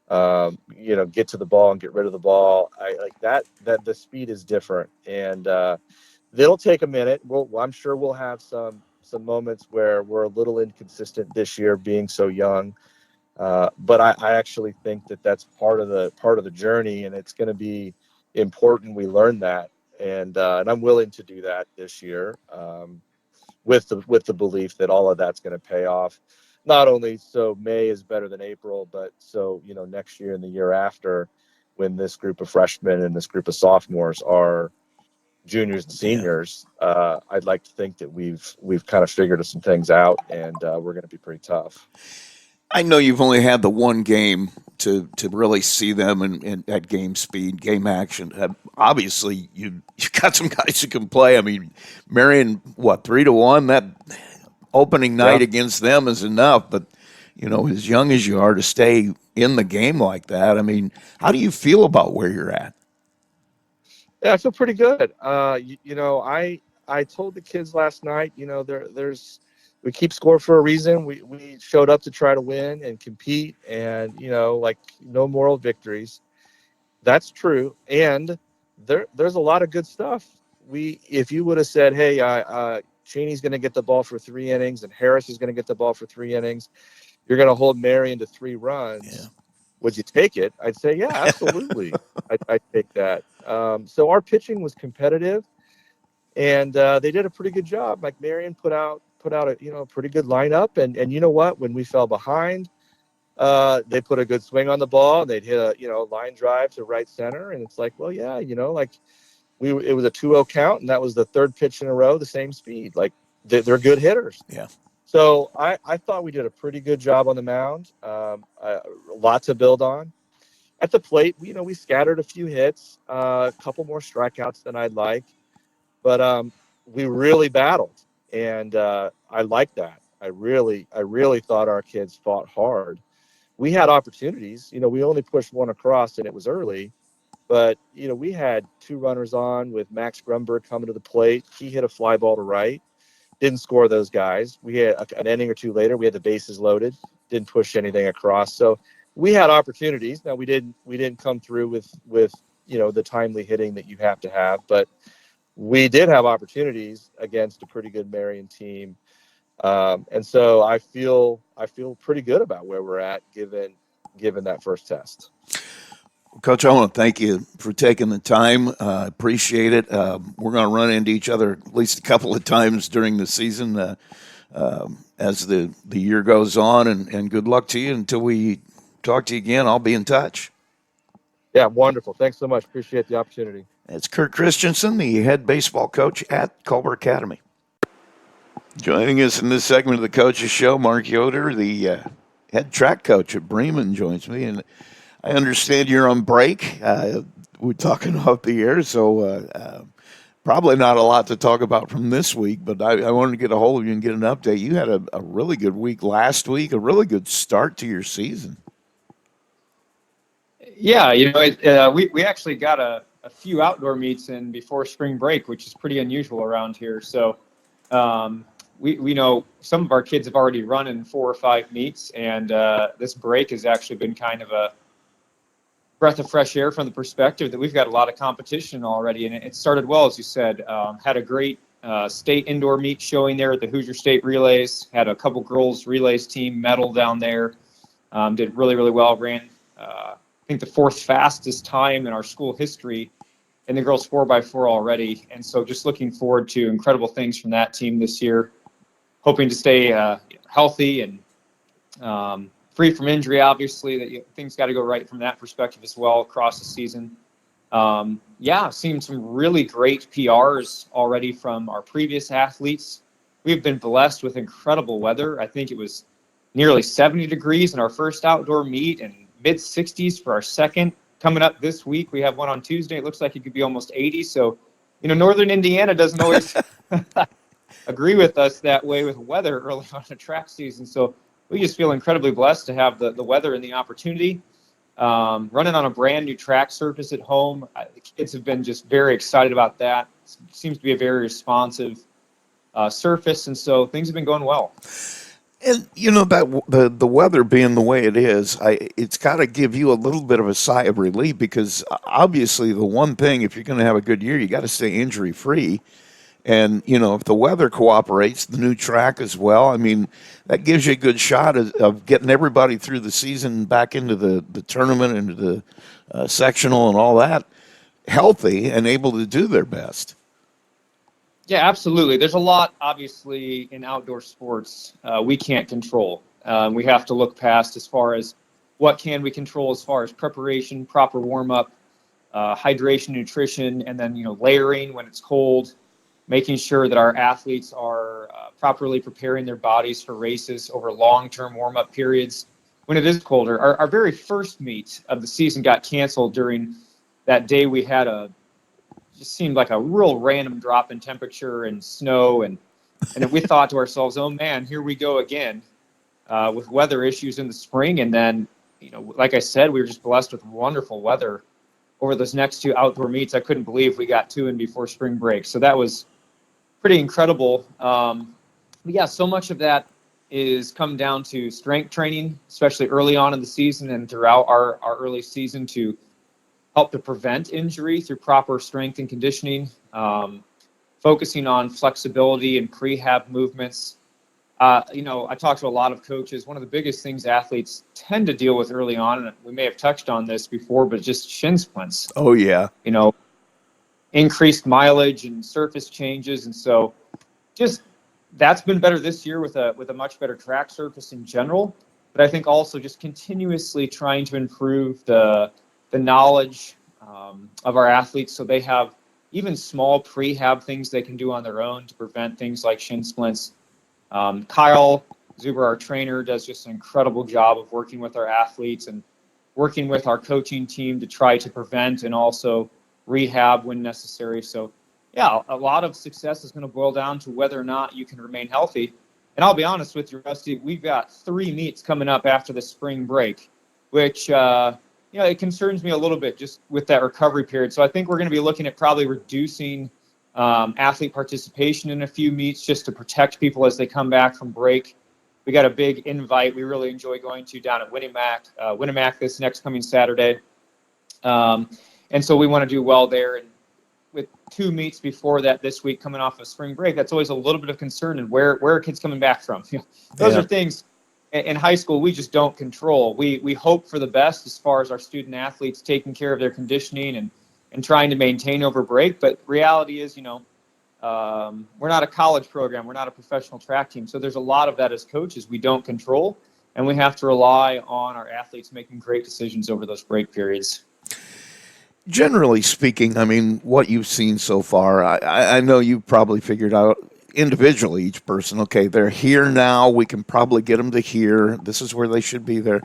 get to the ball and get rid of the ball. I like that the speed is different, and they'll take a minute. I'm sure we'll have some moments where we're a little inconsistent this year, being so young. But I actually think that that's part of the journey, and it's going to be important we learn that, and I'm willing to do that this year. With the belief that all of that's going to pay off, not only so May is better than April, but so next year and the year after, when this group of freshmen and this group of sophomores are juniors and seniors, I'd like to think that we've kind of figured some things out, and we're going to be pretty tough. I know you've only had the one game to really see them at game speed, game action. Obviously, you got some guys who can play. I mean, Marion, 3-1? That opening night against them is enough. But as young as you are, to stay in the game like that, I mean, how do you feel about where you're at? Yeah, I feel pretty good. I told the kids last night, we keep score for a reason. We showed up to try to win and compete, and no moral victories. That's true, and there's a lot of good stuff. If you would have said, hey, Cheney's going to get the ball for 3 innings and Harris is going to get the ball for 3 innings, you're going to hold Marion to 3 runs. Yeah. Would you take it? I'd say, yeah, absolutely. I'd take that. So our pitching was competitive, and they did a pretty good job. Like Marion put out a pretty good lineup, and you know what? When we fell behind, they put a good swing on the ball. They'd hit a line drive to right center, and it's like, well, yeah, it was a 2-0 count, and that was the third pitch in a row, the same speed. Like they're good hitters. Yeah. So I thought we did a pretty good job on the mound. A lot to build on. At the plate, we scattered a few hits, a couple more strikeouts than I'd like, but we really battled, and I like that. I really thought our kids fought hard. We had opportunities. We only pushed one across, and it was early. But we had two runners on with Max Grumberg coming to the plate. He hit a fly ball to right. Didn't score those guys. We had an inning or two later. We had the bases loaded. Didn't push anything across. So we had opportunities. Now we didn't come through with the timely hitting that you have to have, but we did have opportunities against a pretty good Marion team. And so I feel pretty good about where we're at given that first test. Coach, I want to thank you for taking the time. Appreciate it. We're going to run into each other at least a couple of times during the season as the year goes on, and good luck to you. Until we talk to you again, I'll be in touch. Yeah, wonderful. Thanks so much. Appreciate the opportunity. It's Kurt Christensen, the head baseball coach at Culver Academy. Joining us in this segment of the Coaches Show, Mark Yoder, the head track coach at Bremen, joins me. And I understand you're on break. We're talking off the air, so probably not a lot to talk about from this week, but I wanted to get a hold of you and get an update. You had a really good week last week, a really good start to your season. Yeah, we actually got a few outdoor meets in before spring break, which is pretty unusual around here. So we know some of our kids have already run in 4 or 5 meets, and this break has actually been kind of a breath of fresh air from the perspective that we've got a lot of competition already. And it started well, as you said. Had a great state indoor meet showing there at the Hoosier State Relays. Had a couple girls relays team medal down there. Did really, really well. Ran I think the 4th fastest time in our school history in the girls 4x4 already. And so just looking forward to incredible things from that team this year. Hoping to stay healthy and free from injury, obviously. Things got to go right from that perspective as well across the season. Seen some really great PRs already from our previous athletes. We've been blessed with incredible weather. I think it was nearly 70 degrees in our first outdoor meet and mid-60s for our second. Coming up this week, we have one on Tuesday. It looks like it could be almost 80. So, Northern Indiana doesn't always agree with us that way with weather early on in the track season. So we just feel incredibly blessed to have the weather and the opportunity. Running on a brand new track surface at home. The kids have been just very excited about that. It seems to be a very responsive surface. And so things have been going well. And that the weather being the way it is, it's got to give you a little bit of a sigh of relief, because obviously the one thing, if you're going to have a good year, you got to stay injury free. And if the weather cooperates, the new track as well, I mean, that gives you a good shot of getting everybody through the season, back into the tournament, into the sectional and all that, healthy and able to do their best. Yeah, absolutely. There's a lot, obviously, in outdoor sports we can't control. We have to look past as far as what can we control as far as preparation, proper warm-up, hydration, nutrition, and then, layering when it's cold, making sure that our athletes are properly preparing their bodies for races over long-term warm-up periods when it is colder. Our very first meet of the season got canceled during that day. We had just seemed like a real random drop in temperature and snow. And we thought to ourselves, oh man, here we go again with weather issues in the spring. And then, like I said, we were just blessed with wonderful weather over those next 2 outdoor meets. I couldn't believe we got 2 in before spring break. So that was pretty incredible. So much of that is come down to strength training, especially early on in the season and throughout our early season, to help to prevent injury through proper strength and conditioning, focusing on flexibility and prehab movements. I talked to a lot of coaches. One of the biggest things athletes tend to deal with early on, and we may have touched on this before, but just shin splints. Oh, yeah. Increased mileage and surface changes. And so just that's been better this year with a much better track surface in general. But I think also just continuously trying to improve the knowledge of our athletes, so they have even small prehab things they can do on their own to prevent things like shin splints. Kyle Zuber, our trainer, does just an incredible job of working with our athletes and working with our coaching team to try to prevent and also rehab when necessary. So, yeah, a lot of success is going to boil down to whether or not you can remain healthy. And I'll be honest with you, Rusty, we've got 3 meets coming up after the spring break, which, it concerns me a little bit just with that recovery period. So I think we're going to be looking at probably reducing athlete participation in a few meets just to protect people as they come back from break. We got a big invite we really enjoy going to down at Winamac this next coming Saturday. And so we want to do well there. And with 2 meets before that this week coming off of spring break, that's always a little bit of concern. And where are kids coming back from? Those are things in high school we just don't control. We hope for the best as far as our student athletes taking care of their conditioning and trying to maintain over break. But reality is, we're not a college program. We're not a professional track team. So there's a lot of that as coaches we don't control, and we have to rely on our athletes making great decisions over those break periods. Generally speaking, I mean, what you've seen so far, I know you've probably figured out individually, each person, okay, they're here now. We can probably get them to here. This is where they should be there.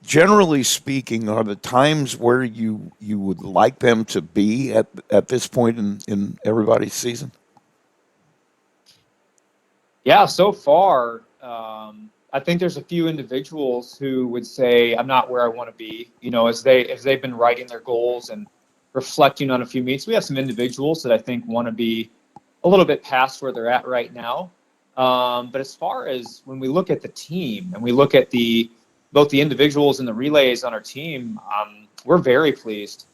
Generally speaking, are the times where you would like them to be at this point in everybody's season? Yeah, so far, I think there's a few individuals who would say, I'm not where I want to be, as they've been writing their goals and reflecting on a few meets. We have some individuals that I think want to be a little bit past where they're at right now. But as far as when we look at the team and we look at both the individuals and the relays on our team, we're very pleased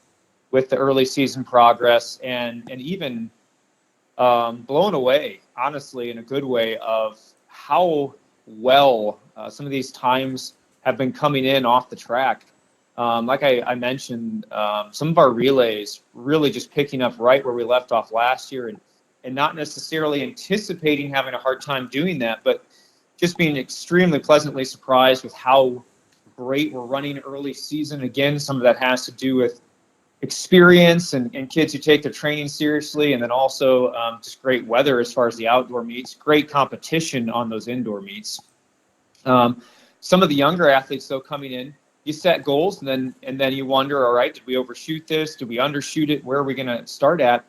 with the early season progress and even blown away, honestly, in a good way, of how well some of these times have been coming in off the track. Like I mentioned, some of our relays really just picking up right where we left off last year and not necessarily anticipating having a hard time doing that, but just being extremely pleasantly surprised with how great we're running early season. Again, some of that has to do with experience and kids who take their training seriously, and then also just great weather as far as the outdoor meets, great competition on those indoor meets. Some of the younger athletes, though, coming in, you set goals and then you wonder, all right, did we overshoot this? Did we undershoot it? Where are we going to start at?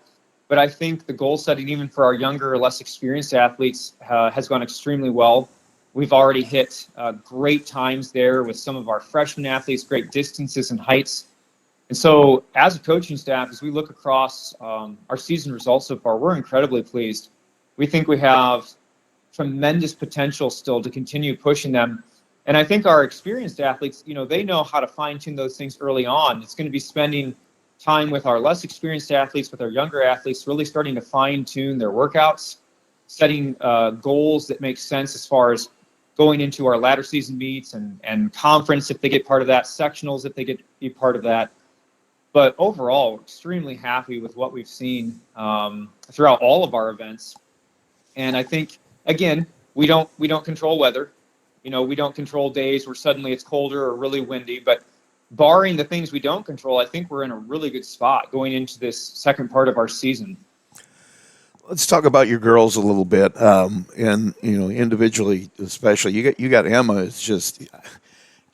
But I think the goal setting, even for our younger, less experienced athletes, has gone extremely well. We've already hit great times there with some of our freshman athletes, great distances and heights. And so as a coaching staff, as we look across our season results so far, we're incredibly pleased. We think we have tremendous potential still to continue pushing them. And I think our experienced athletes, they know how to fine-tune those things early on. It's going to be spending time with our less experienced athletes, with our younger athletes, really starting to fine-tune their workouts, setting goals that make sense as far as going into our latter season meets and conference if they get part of that, sectionals if they get to be part of that. But overall, extremely happy with what we've seen throughout all of our events. And I think, again, we don't control weather. We don't control days where suddenly it's colder or really windy. But barring the things we don't control, I think we're in a really good spot going into this second part of our season. Let's talk about your girls a little bit, and individually, especially. You got Emma.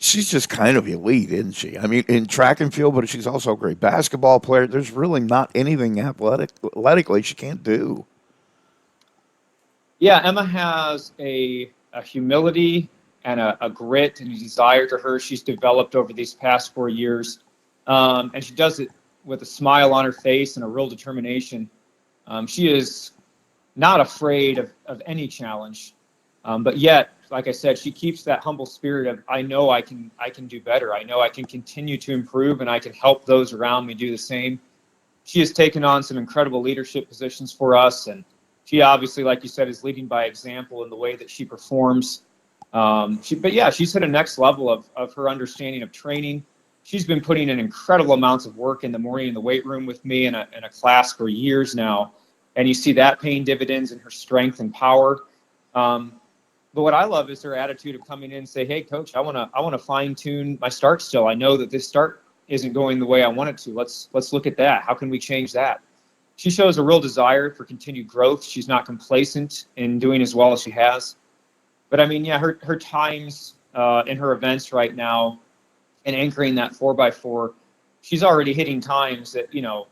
She's just kind of elite, isn't she? I mean, in track and field, but she's also a great basketball player. There's really not anything athletically she can't do. Yeah, Emma has a humility and a grit and a desire to her she's developed over these past 4 years. And she does it with a smile on her face and a real determination. She is not afraid of any challenge. But yet, like I said, she keeps that humble spirit of, I know I can do better. I know I can continue to improve and I can help those around me do the same. She has taken on some incredible leadership positions for us. And she obviously, like you said, is leading by example in the way that she performs. She's hit a next level of her understanding of training. She's been putting in incredible amounts of work in the morning in the weight room with me in a class for years now. And you see that paying dividends in her strength and power. But what I love is her attitude of coming in and say, hey, coach, I want to fine tune my start still. I know that this start isn't going the way I want it to. Let's look at that. How can we change that? She shows a real desire for continued growth. She's not complacent in doing as well as she has. But I mean, yeah, her times in her events right now and anchoring that 4x4, she's already hitting times that, a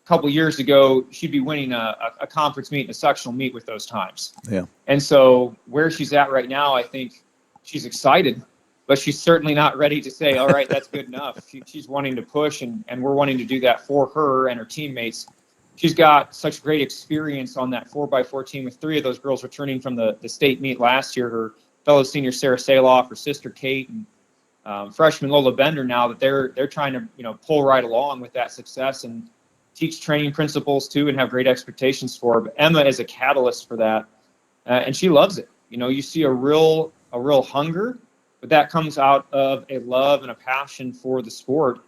couple years ago, she'd be winning a conference meet and a sectional meet with those times. Yeah. And so where she's at right now, I think she's excited, but she's certainly not ready to say, all right, that's good enough. She's wanting to push, and we're wanting to do that for her and her teammates. She's got such great experience on that 4x4 team with 3 of those girls returning from the state meet last year. Her fellow senior Sarah Saloff, her sister Kate, and freshman Lola Bender now, that they're trying to pull right along with that success and teach training principles too and have great expectations for her. But Emma is a catalyst for that, and she loves it. You see a real hunger, but that comes out of a love and a passion for the sport.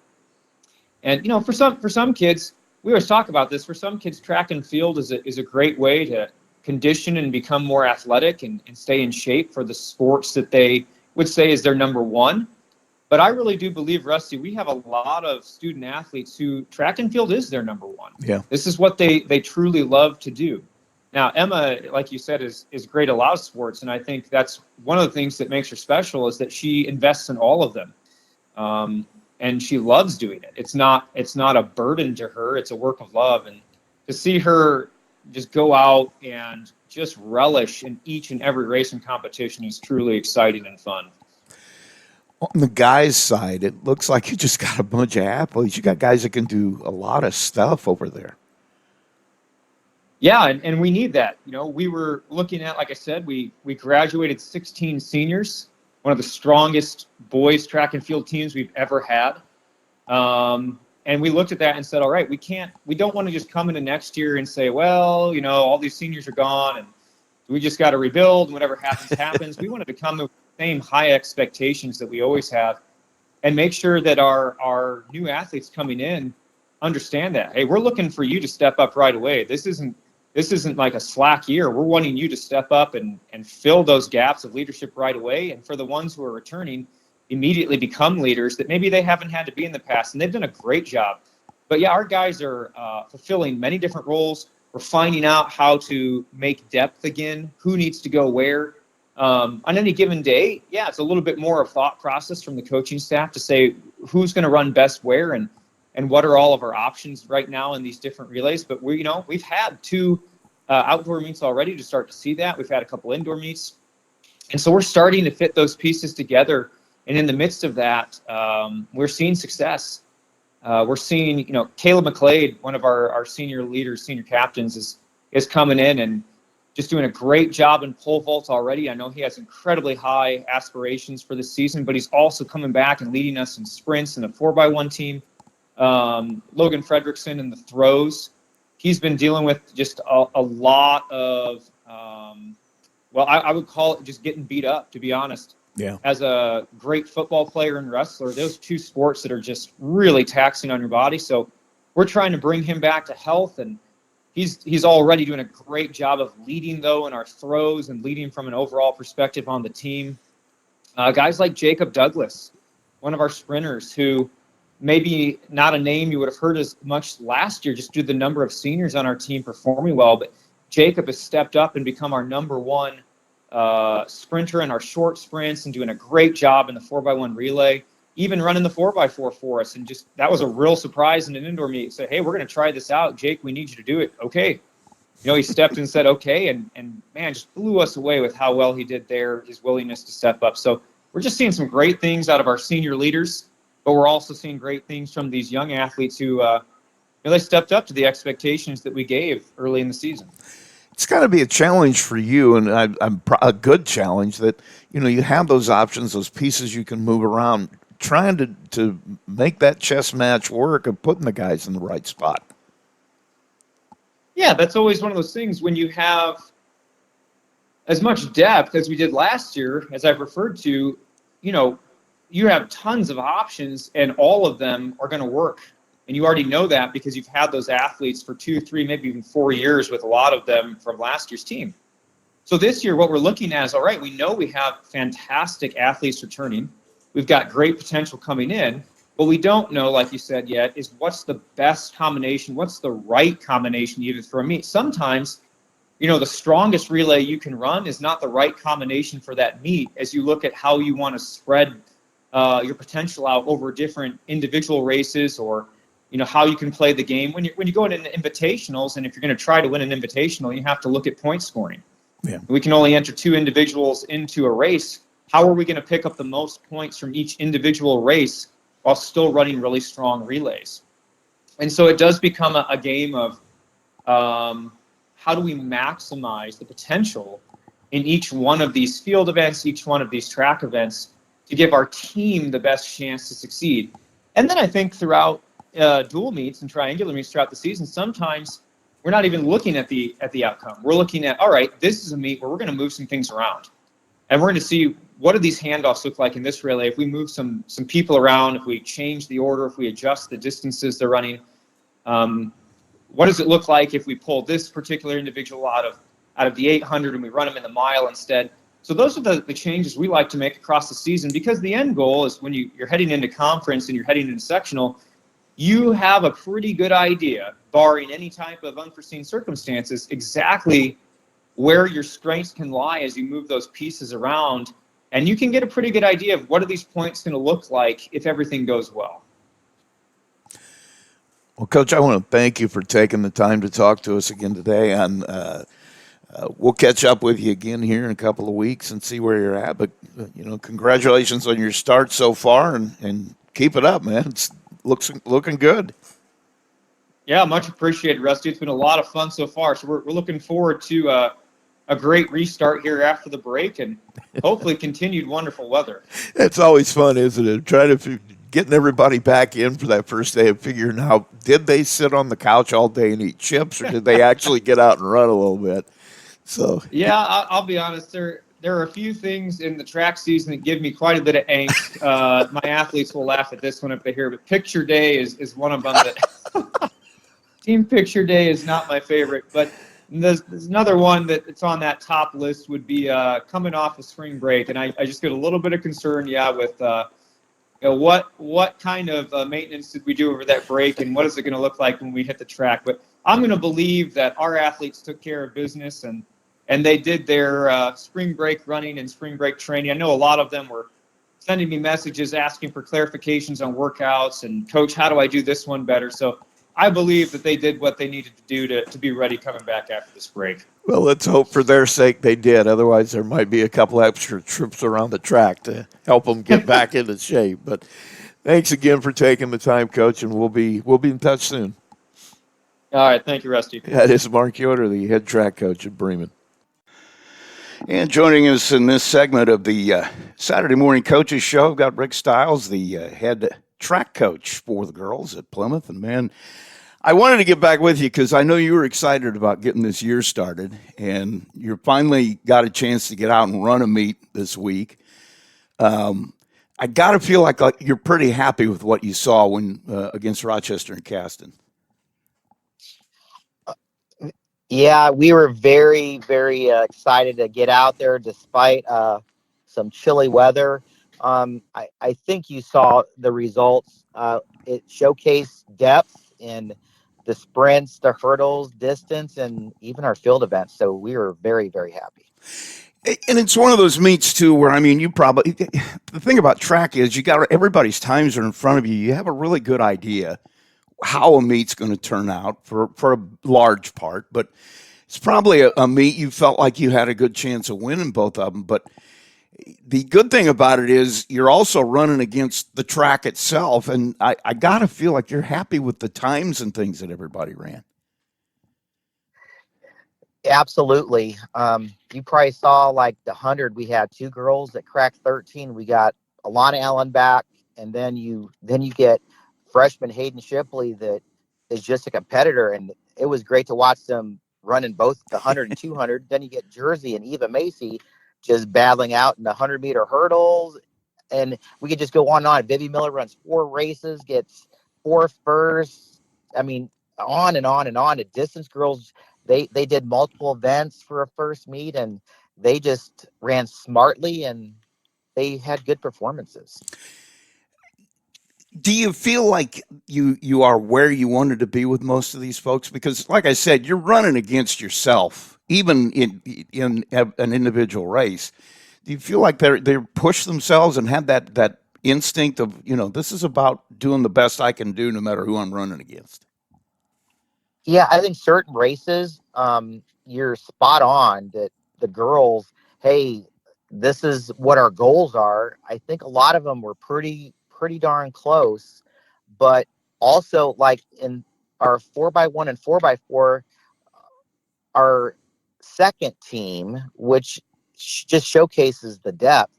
And for some kids, we always talk about this. For some kids, track and field is a great way to condition and become more athletic and stay in shape for the sports that they would say is their number one. But I really do believe, Rusty, we have a lot of student athletes who track and field is their number one. Yeah. This is what they truly love to do. Now, Emma, like you said, is great at a lot of sports, and I think that's one of the things that makes her special is that she invests in all of them, and she loves doing it. It's not a burden to her; it's a work of love. And to see her just go out and just relish in each and every race and competition is truly exciting and fun. On the guys' side, it looks like you just got a bunch of athletes. You got guys that can do a lot of stuff over there. Yeah, and we need that. We were looking at, like I said, we graduated 16 seniors, one of the strongest boys track and field teams we've ever had. And we looked at that and said, all right, we don't want to just come into next year and say, well, all these seniors are gone and we just got to rebuild and whatever happens, happens. We wanted to come with the same high expectations that we always have and make sure that our new athletes coming in understand that, hey, we're looking for you to step up right away. This isn't like a slack year. We're wanting you to step up and fill those gaps of leadership right away. And for the ones who are returning, immediately become leaders that maybe they haven't had to be in the past. And they've done a great job. But yeah, our guys are fulfilling many different roles. We're finding out how to make depth again, who needs to go where. On any given day, yeah, it's a little bit more of thought process from the coaching staff to say who's going to run best where and what are all of our options right now in these different relays. But we've had 2 outdoor meets already to start to see that. We've had a couple indoor meets. And so we're starting to fit those pieces together. And in the midst of that, we're seeing success. We're seeing, Caleb McClade, one of our senior leaders, senior captains, is coming in and just doing a great job in pole vault already. I know he has incredibly high aspirations for this season, but he's also coming back and leading us in sprints in the 4x1 team. Logan Fredrickson in the throws. He's been dealing with just a lot of, I would call it just getting beat up, to be honest. Yeah. As a great football player and wrestler, those 2 sports that are just really taxing on your body. So we're trying to bring him back to health, and he's already doing a great job of leading, though, in our throws and leading from an overall perspective on the team. Guys like Jacob Douglas, one of our sprinters, who maybe not a name you would have heard as much last year, just due to the number of seniors on our team performing well. But Jacob has stepped up and become our number 1 sprinter in our short sprints and doing a great job in the 4x1 relay, even running the 4x4 for us. And just that was a real surprise in an indoor meet. Say, hey, we're going to try this out. Jake, we need you to do it. Okay. He stepped in and said, okay. And man, just blew us away with how well he did there, his willingness to step up. So we're just seeing some great things out of our senior leaders, but we're also seeing great things from these young athletes who they stepped up to the expectations that we gave early in the season. It's got to be a challenge for you, and a good challenge that you have those options, those pieces you can move around, trying to make that chess match work of putting the guys in the right spot. Yeah, that's always one of those things when you have as much depth as we did last year, as I've referred to. You have tons of options, and all of them are going to work. And you already know that because you've had those athletes for 2, 3, maybe even 4 years with a lot of them from last year's team. So this year, what we're looking at is, all right, we know we have fantastic athletes returning. We've got great potential coming in. What we don't know, like you said yet, is what's the best combination, what's the right combination even for a meet. Sometimes the strongest relay you can run is not the right combination for that meet as you look at how you want to spread your potential out over different individual races, or how you can play the game when you go into invitationals. And if you're going to try to win an invitational, you have to look at point scoring. Yeah. We can only enter 2 individuals into a race. How are we going to pick up the most points from each individual race while still running really strong relays? And so it does become a game of how do we maximize the potential in each one of these field events, each one of these track events, to give our team the best chance to succeed. And then I think throughout dual meets and triangular meets throughout the season, sometimes we're not even looking at the outcome. We're looking at, all right, this is a meet where we're going to move some things around, and we're going to see what do these handoffs look like in this relay if we move some people around, if we change the order, if we adjust the distances they're running. What does it look like if we pull this particular individual out of the 800 and we run them in the mile instead? So those are the changes we like to make across the season, because the end goal is when you're heading into conference and you're heading into sectional, you have a pretty good idea, barring any type of unforeseen circumstances, exactly where your strengths can lie as you move those pieces around. And you can get a pretty good idea of what are these points going to look like if everything goes well. Well, Coach, I want to thank you for taking the time to talk to us again today. And we'll catch up with you again here in a couple of weeks and see where you're at. But, congratulations on your start so far, and keep it up, man. It's looking good. Yeah, much appreciated, Rusty. It's been a lot of fun so far. So we're looking forward to a great restart here after the break, and hopefully continued wonderful weather. It's always fun, isn't it? Trying to getting everybody back in for that first day of figuring out, did they sit on the couch all day and eat chips, or did they actually get out and run a little bit? So yeah, I'll be honest. There are a few things in the track season that give me quite a bit of angst. My athletes will laugh at this one if they hear, but picture day is one of them. That team picture day is not my favorite, but there's another one that it's on that top list would be coming off of spring break, and I just get a little bit of concern, with what kind of maintenance did we do over that break, and what is it going to look like when we hit the track? But I'm going to believe that our athletes took care of business, and they did their spring break running and spring break training. I know a lot of them were sending me messages asking for clarifications on workouts and, Coach, how do I do this one better? So I believe that they did what they needed to do to be ready coming back after this break. Well, let's hope for their sake they did. Otherwise, there might be a couple extra trips around the track to help them get back into shape. But thanks again for taking the time, Coach, and we'll be in touch soon. All right. Thank you, Rusty. That is Mark Yoder, the head track coach at Bremen. And joining us in this segment of the Saturday Morning Coaches Show, I've got Rick Stiles, the head track coach for the girls at Plymouth. And, man, I wanted to get back with you because I know you were excited about getting this year started, and you finally got a chance to get out and run a meet this week. I got to feel like you're pretty happy with what you saw when against Rochester and Caston. Yeah, we were very, very excited to get out there despite some chilly weather. I think you saw the results. It showcased depth in the sprints, the hurdles, distance, and even our field events. So we were very, very happy. And it's one of those meets, too, where, I mean, the thing about track is you got everybody's times are in front of you. You have a really good idea how a meet's going to turn out for a large part, but it's probably a meet you felt like you had a good chance of winning both of them. But the good thing about it is you're also running against the track itself, and I got to feel like you're happy with the times and things that everybody ran. Absolutely. You probably saw like the 100, we had 2 girls that cracked 13. We got Alana Allen back, and then you get freshman Hayden Shipley that is just a competitor, and it was great to watch them running both the 100 and 200. Then you get Jersey and Eva Macy just battling out in the 100-meter hurdles, and we could just go on and on. Vivi Miller runs 4 races, gets 4 firsts. I mean, on and on and on. The distance girls, they did multiple events for a first meet, and they just ran smartly, and they had good performances. Do you feel like you are where you wanted to be with most of these folks? Because, like I said, you're running against yourself even in an individual race. Do you feel like they push themselves and have that instinct of, this is about doing the best I can do no matter who I'm running against? Yeah, I think certain races, you're spot on that the girls, hey, this is what our goals are. I think a lot of them were pretty darn close, but also like in our 4x1 and 4x4, our second team, which just showcases the depth,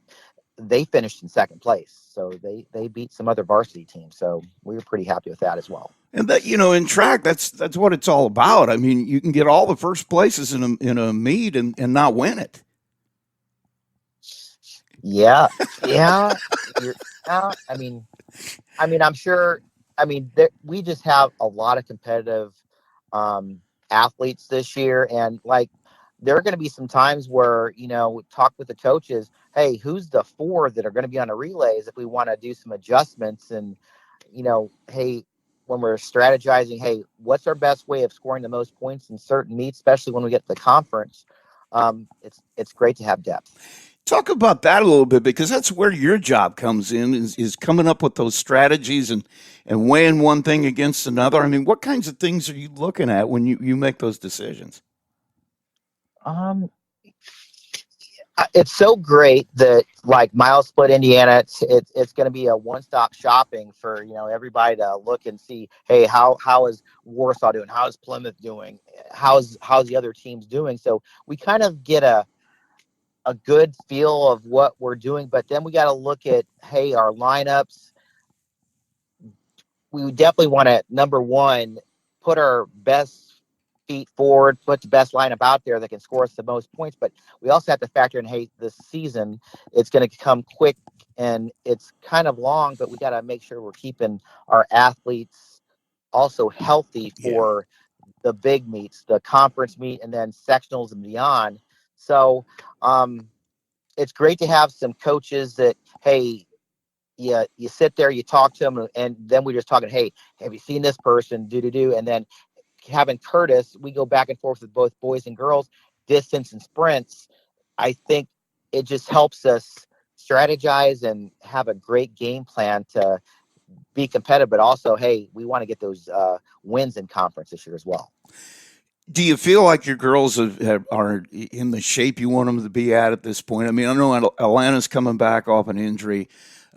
they finished in second place. So they beat some other varsity teams. So we were pretty happy with that as well. And that, in track, that's what it's all about. I mean, you can get all the first places in a meet and not win it. Yeah, yeah, yeah. I'm sure. We just have a lot of competitive athletes this year, and like there are going to be some times where we talk with the coaches. Hey, who's the four that are going to be on the relays if we want to do some adjustments? And hey, when we're strategizing, hey, what's our best way of scoring the most points in certain meets, especially when we get to the conference? It's great to have depth. Talk about that a little bit, because that's where your job comes in, is coming up with those strategies and weighing one thing against another. I mean, what kinds of things are you looking at when you make those decisions? It's so great that like Mile Split, Indiana, it's going to be a one-stop shopping for everybody to look and see. Hey, how is Warsaw doing? How is Plymouth doing? How's the other teams doing? So we kind of get a good feel of what we're doing, but then we got to look at, hey, our lineups. We definitely want to, number one, put our best feet forward, put the best lineup out there that can score us the most points. But we also have to factor in, hey, this season, it's going to come quick and it's kind of long, but we got to make sure we're keeping our athletes also healthy Yeah. for the big meets, the conference meet, and then sectionals and beyond. So it's great to have some coaches that, hey, you sit there, you talk to them, and then we're just talking, hey, have you seen this person, do, and then having Curtis, we go back and forth with both boys and girls, distance and sprints. I think it just helps us strategize and have a great game plan to be competitive, but also, hey, we want to get those wins in conference this year as well. Do you feel like your girls are in the shape you want them to be at this point? I mean, I know Atlanta's coming back off an injury.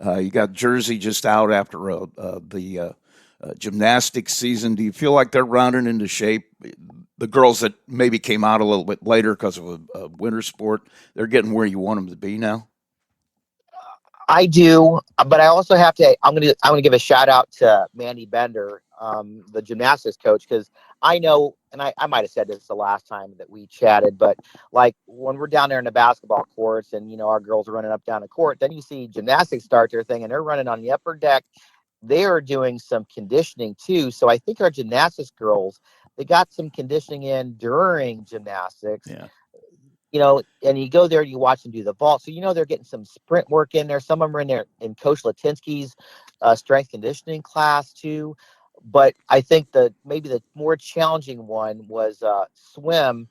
You got Jersey just out after the gymnastics season. Do you feel like they're rounding into shape? The girls that maybe came out a little bit later because of a winter sport, they're getting where you want them to be now? I do, but I also have to. I'm gonna give a shout out to Mandy Bender, the gymnastics coach, because I know, and I might have said this the last time that we chatted, but like when we're down there in the basketball courts and our girls are running up down the court, then you see gymnastics start their thing and they're running on the upper deck. They are doing some conditioning too, so I think our gymnastics girls, they got some conditioning in during gymnastics. Yeah. And you go there and you watch them do the vault. So, they're getting some sprint work in there. Some of them are in there in Coach Latinsky's strength conditioning class too. But I think maybe the more challenging one was swim.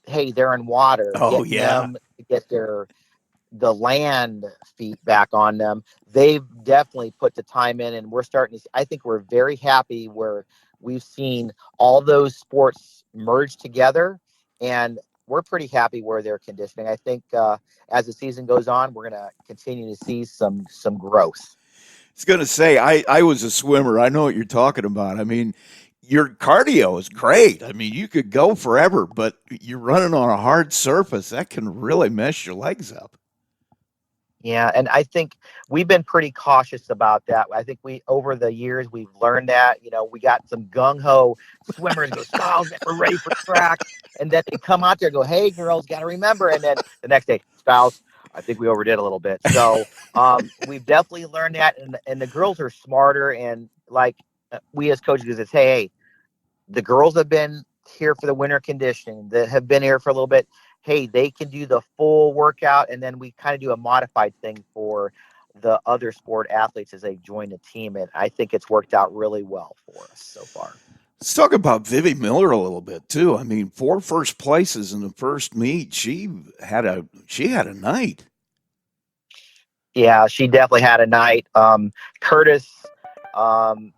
Hey, they're in water. Oh, Getting yeah. them to get the land feet back on them. They've definitely put the time in, and we're starting to. I think we're very happy where we've seen all those sports merge together, and we're pretty happy where they're conditioning. I think as the season goes on, we're going to continue to see some growth. I was going to say, I was a swimmer. I know what you're talking about. I mean, your cardio is great. I mean, you could go forever, but you're running on a hard surface. That can really mess your legs up. Yeah, and I think we've been pretty cautious about that. I think over the years, we've learned that, we got some gung-ho swimmers go, Styles, we're ready for track. And then they come out there and go, hey, girls, got to remember. And then the next day, Styles, I think we overdid a little bit. So we've definitely learned that. And the girls are smarter. And like we as coaches, it's, hey, the girls have been here for the winter conditioning, that have been here for a little bit. Hey, they can do the full workout, and then we kind of do a modified thing for the other sport athletes as they join the team. And I think it's worked out really well for us so far. Let's talk about Vivi Miller a little bit too. I mean, 4 first places in the first meet. She had a night. Yeah, she definitely had a night. Curtis, um,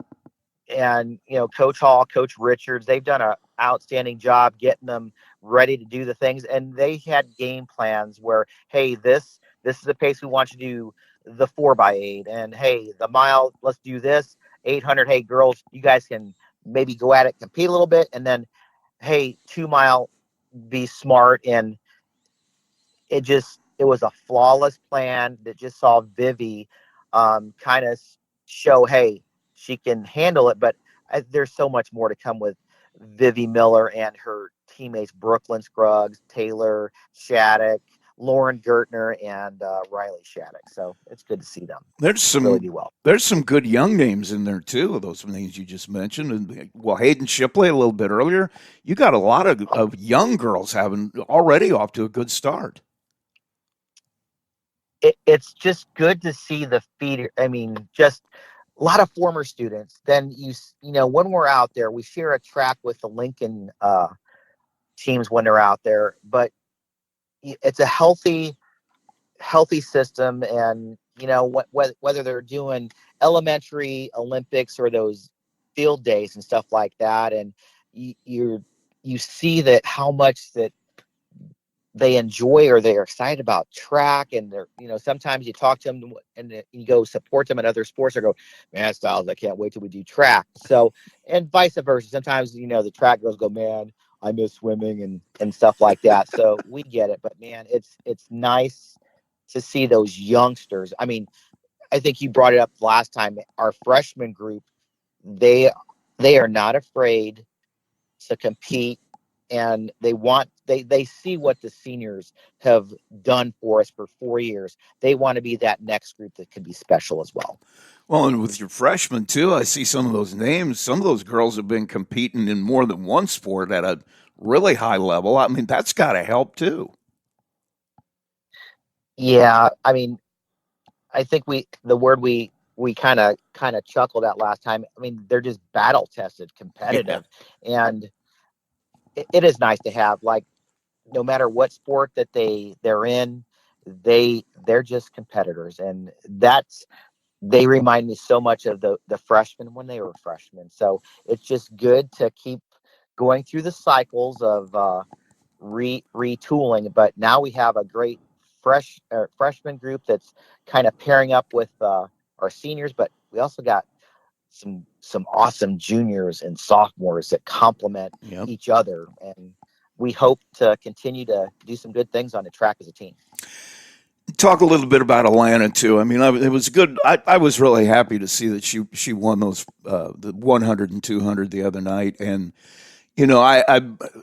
and Coach Hall, Coach Richards, they've done an outstanding job getting them ready to do the things, and they had game plans where, hey, this is the pace we want you to do the 4x8, and hey, the mile, let's do this 800. Hey, girls, you guys can maybe go at it, compete a little bit, and then hey, 2 mile, be smart. And it was a flawless plan that just saw Vivi kind of show, hey, she can handle it. But there's so much more to come with Vivi Miller and her teammates, Brooklyn Scruggs, Taylor Shattuck, Lauren Gertner, and Riley Shattuck. So it's good to see them There's really some do well. there's some good young names in there too. Those names you just mentioned, and well, Hayden Shipley a little bit earlier. You got a lot of young girls having already off to a good start. It's just good to see the feeder. I mean, just a lot of former students. Then when we're out there, we share a track with the Lincoln teams when they're out there. But it's a healthy system, and whether they're doing elementary Olympics or those field days and stuff like that, and you see that how much that they enjoy or they're excited about track. And they're sometimes you talk to them and you go support them in other sports or go, man, Styles, I can't wait till we do track. So, and vice versa, sometimes the track girls go, man, I miss swimming and stuff like that. So we get it, but man, it's nice to see those youngsters. I mean, I think you brought it up last time, our freshman group, they are not afraid to compete, and they see what the seniors have done for us for 4 years. They want to be that next group that can be special as well. Well, and with your freshmen too, I see some of those names. Some of those girls have been competing in more than one sport at a really high level. I mean, that's got to help too. Yeah, I mean, I think the word we kind of chuckled at last time. I mean, they're just battle tested, competitive, and it is nice to have, like, no matter what sport that they're in, they're just competitors, and they remind me so much of the freshmen when they were freshmen. So it's just good to keep going through the cycles of retooling. But now we have a great freshman group that's kind of pairing up with our seniors, but we also got some awesome juniors and sophomores that complement Yep. each other, and we hope to continue to do some good things on the track as a team. Talk a little bit about Atlanta too. I mean, it was good. I was really happy to see that she won those the 100 and 200 the other night. And I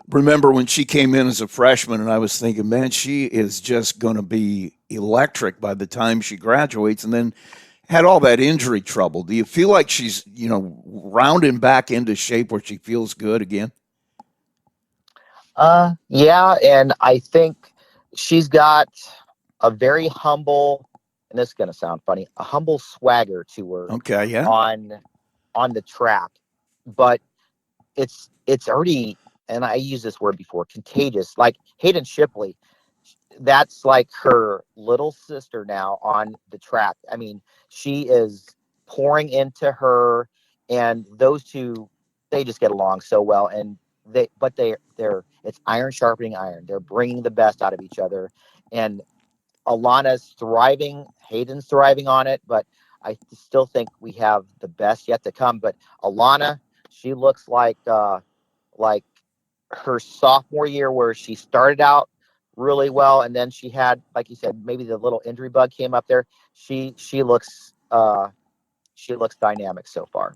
remember when she came in as a freshman, and I was thinking, man, she is just going to be electric by the time she graduates. And then had all that injury trouble. Do you feel like she's rounding back into shape where she feels good again? Yeah, and I think she's got a very humble, and this is going to sound funny, a humble swagger to her Okay, yeah. on the track. But it's already, and I used this word before, contagious. Like Hayden Shipley, that's like her little sister now on the track. I mean, she is pouring into her, and those two, they just get along so well. And they're it's iron sharpening iron. They're bringing the best out of each other, and Alana's thriving. Hayden's thriving on it, but I still think we have the best yet to come. But Alana, she looks like her sophomore year, where she started out really well, and then she had, like you said, maybe the little injury bug came up there. She looks dynamic so far.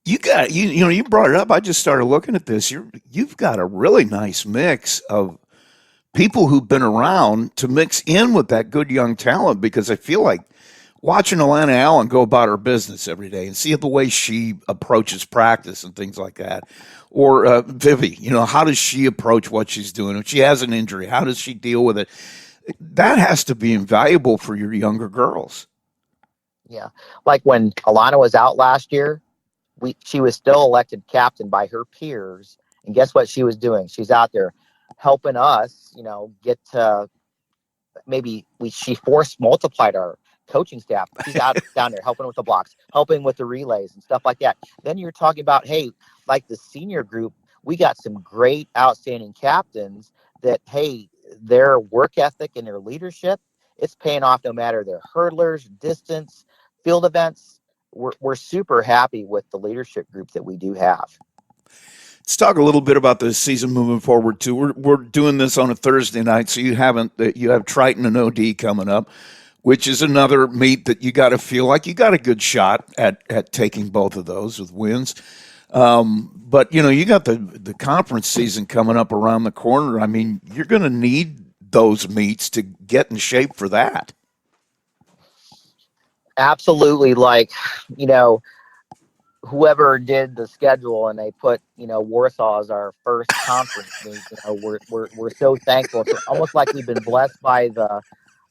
You got you brought it up. I just started looking at this. You've got a really nice mix of people who've been around to mix in with that good young talent, because I feel like watching Alana Allen go about her business every day and see the way she approaches practice and things like that. Or Vivi, how does she approach what she's doing? If she has an injury, how does she deal with it? That has to be invaluable for your younger girls. Yeah, like when Alana was out last year, she was still elected captain by her peers. And guess what she was doing? She's out there helping us, get to she force multiplied our coaching staff. She's out down there helping with the blocks, helping with the relays and stuff like that. Then you're talking about, hey, like the senior group, we got some great, outstanding captains that, hey, their work ethic and their leadership, it's paying off no matter their hurdlers, distance, field events. We're super happy with the leadership group that we do have. Let's talk a little bit about the season moving forward too. We're doing this on a Thursday night, so you have Triton and OD coming up, which is another meet that you got to feel like you got a good shot at taking both of those with wins. But you got the conference season coming up around the corner. I mean, you're going to need those meets to get in shape for that. Absolutely. Whoever did the schedule and they put, Warsaw as our first conference meet, we're so thankful. It's almost like we've been blessed by the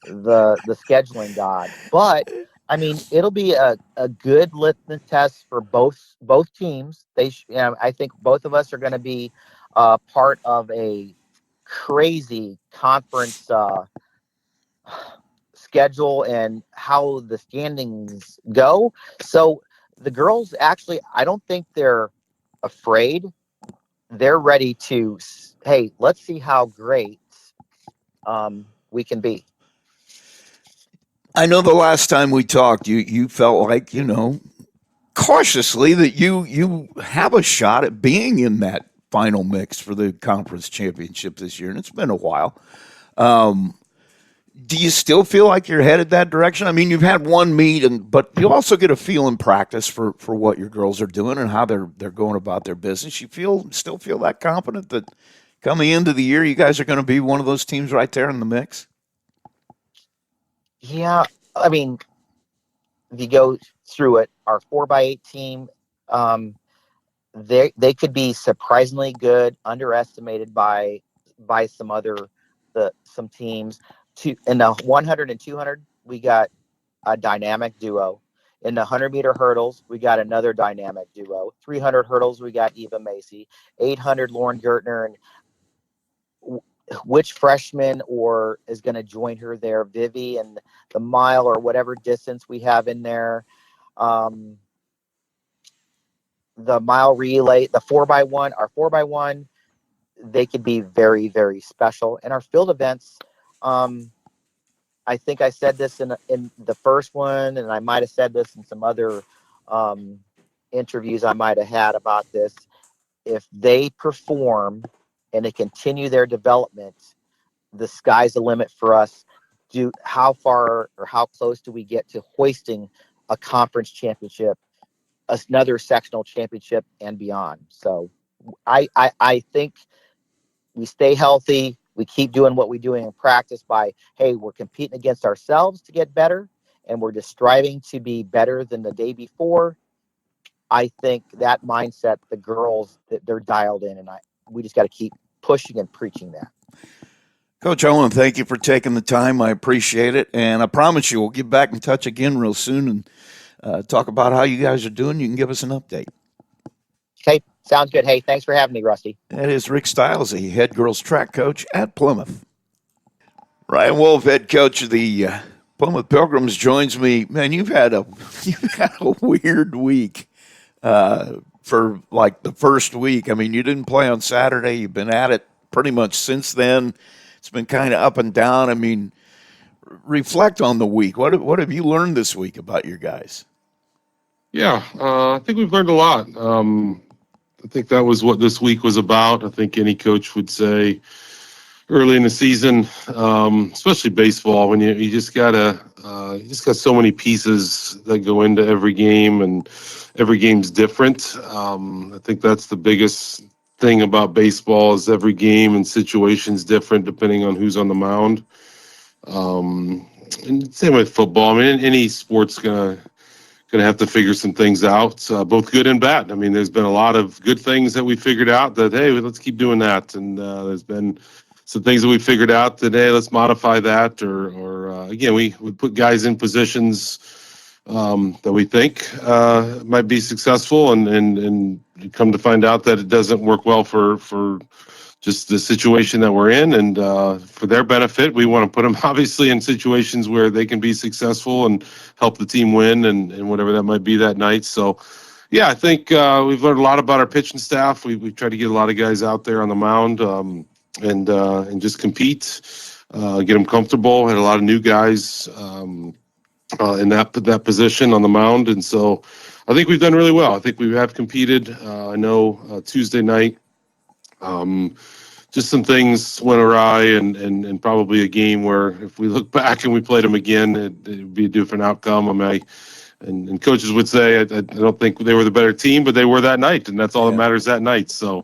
scheduling god. But I mean, it'll be a good litmus test for both teams. I think both of us are going to be part of a crazy conference schedule and how the standings go. So the girls actually, I don't think they're afraid. They're ready to, hey, let's see how great we can be. I know the last time we talked, you felt like, cautiously that you have a shot at being in that final mix for the conference championship this year, and it's been a while. Do you still feel like you're headed that direction? I mean, you've had one meet, but you also get a feel in practice for what your girls are doing and how they're going about their business. You still feel that confident that coming into the year, you guys are going to be one of those teams right there in the mix? Yeah, I mean, if you go through it, our 4x8 team, they could be surprisingly good, underestimated by some teams. In the 100 and 200, we got a dynamic duo. In the 100-meter hurdles, we got another dynamic duo. 300 hurdles, we got Eva Macy. 800, Lauren Gertner, and which freshman or is going to join her there, Vivi, and the mile or whatever distance we have in there. The mile relay, the 4x1, our 4x1, they could be very, very special. And our field events, I think I said this in the first one, and I might have said this in some other interviews I might have had about this. If they perform and they continue their development, the sky's the limit for us. How far or how close do we get to hoisting a conference championship, another sectional championship, and beyond? So I think we stay healthy. We keep doing what we're doing in practice by, hey, we're competing against ourselves to get better, and we're just striving to be better than the day before. I think that mindset, the girls, that they're dialed in, and we just got to keep pushing and preaching that. Coach, I want to thank you for taking the time. I appreciate it, and I promise you we'll get back in touch again real soon and talk about how you guys are doing. You can give us an update. Okay, sounds good. Hey, thanks for having me, Rusty. That is Rick Stiles, the head girls track coach at Plymouth. Ryan Wolf, head coach of the Plymouth Pilgrims, joins me. Man, you've had a weird week for like the first week. I mean, you didn't play on Saturday. You've been at it pretty much since then. It's been kind of up and down. I mean, reflect on the week. What have you learned this week about your guys? Yeah, I think we've learned a lot. I think that was what this week was about. I think any coach would say early in the season, especially baseball, when you just got so many pieces that go into every game, and every game's different. I think that's the biggest thing about baseball is every game and situation's different depending on who's on the mound. And same with football. I mean, any sport's gonna have to figure some things out, both good and bad. I mean, there's been a lot of good things that we figured out that, hey, let's keep doing that. And there's been some things that we figured out that, hey, let's modify that. Or again, we put guys in positions that we think might be successful, and come to find out that it doesn't work well for just the situation that we're in. And for their benefit, we want to put them obviously in situations where they can be successful and help the team win, and whatever that might be that night. So, yeah, I think we've learned a lot about our pitching staff. We've tried to get a lot of guys out there on the mound, and just compete, get them comfortable. Had a lot of new guys in that position on the mound, and so I think we've done really well. I think we have competed. I know Tuesday night, just some things went awry, and probably a game where if we look back and we played them again, it'd be a different outcome. I mean, and coaches would say I don't think they were the better team, but they were that night, and that's all that matters that night. So,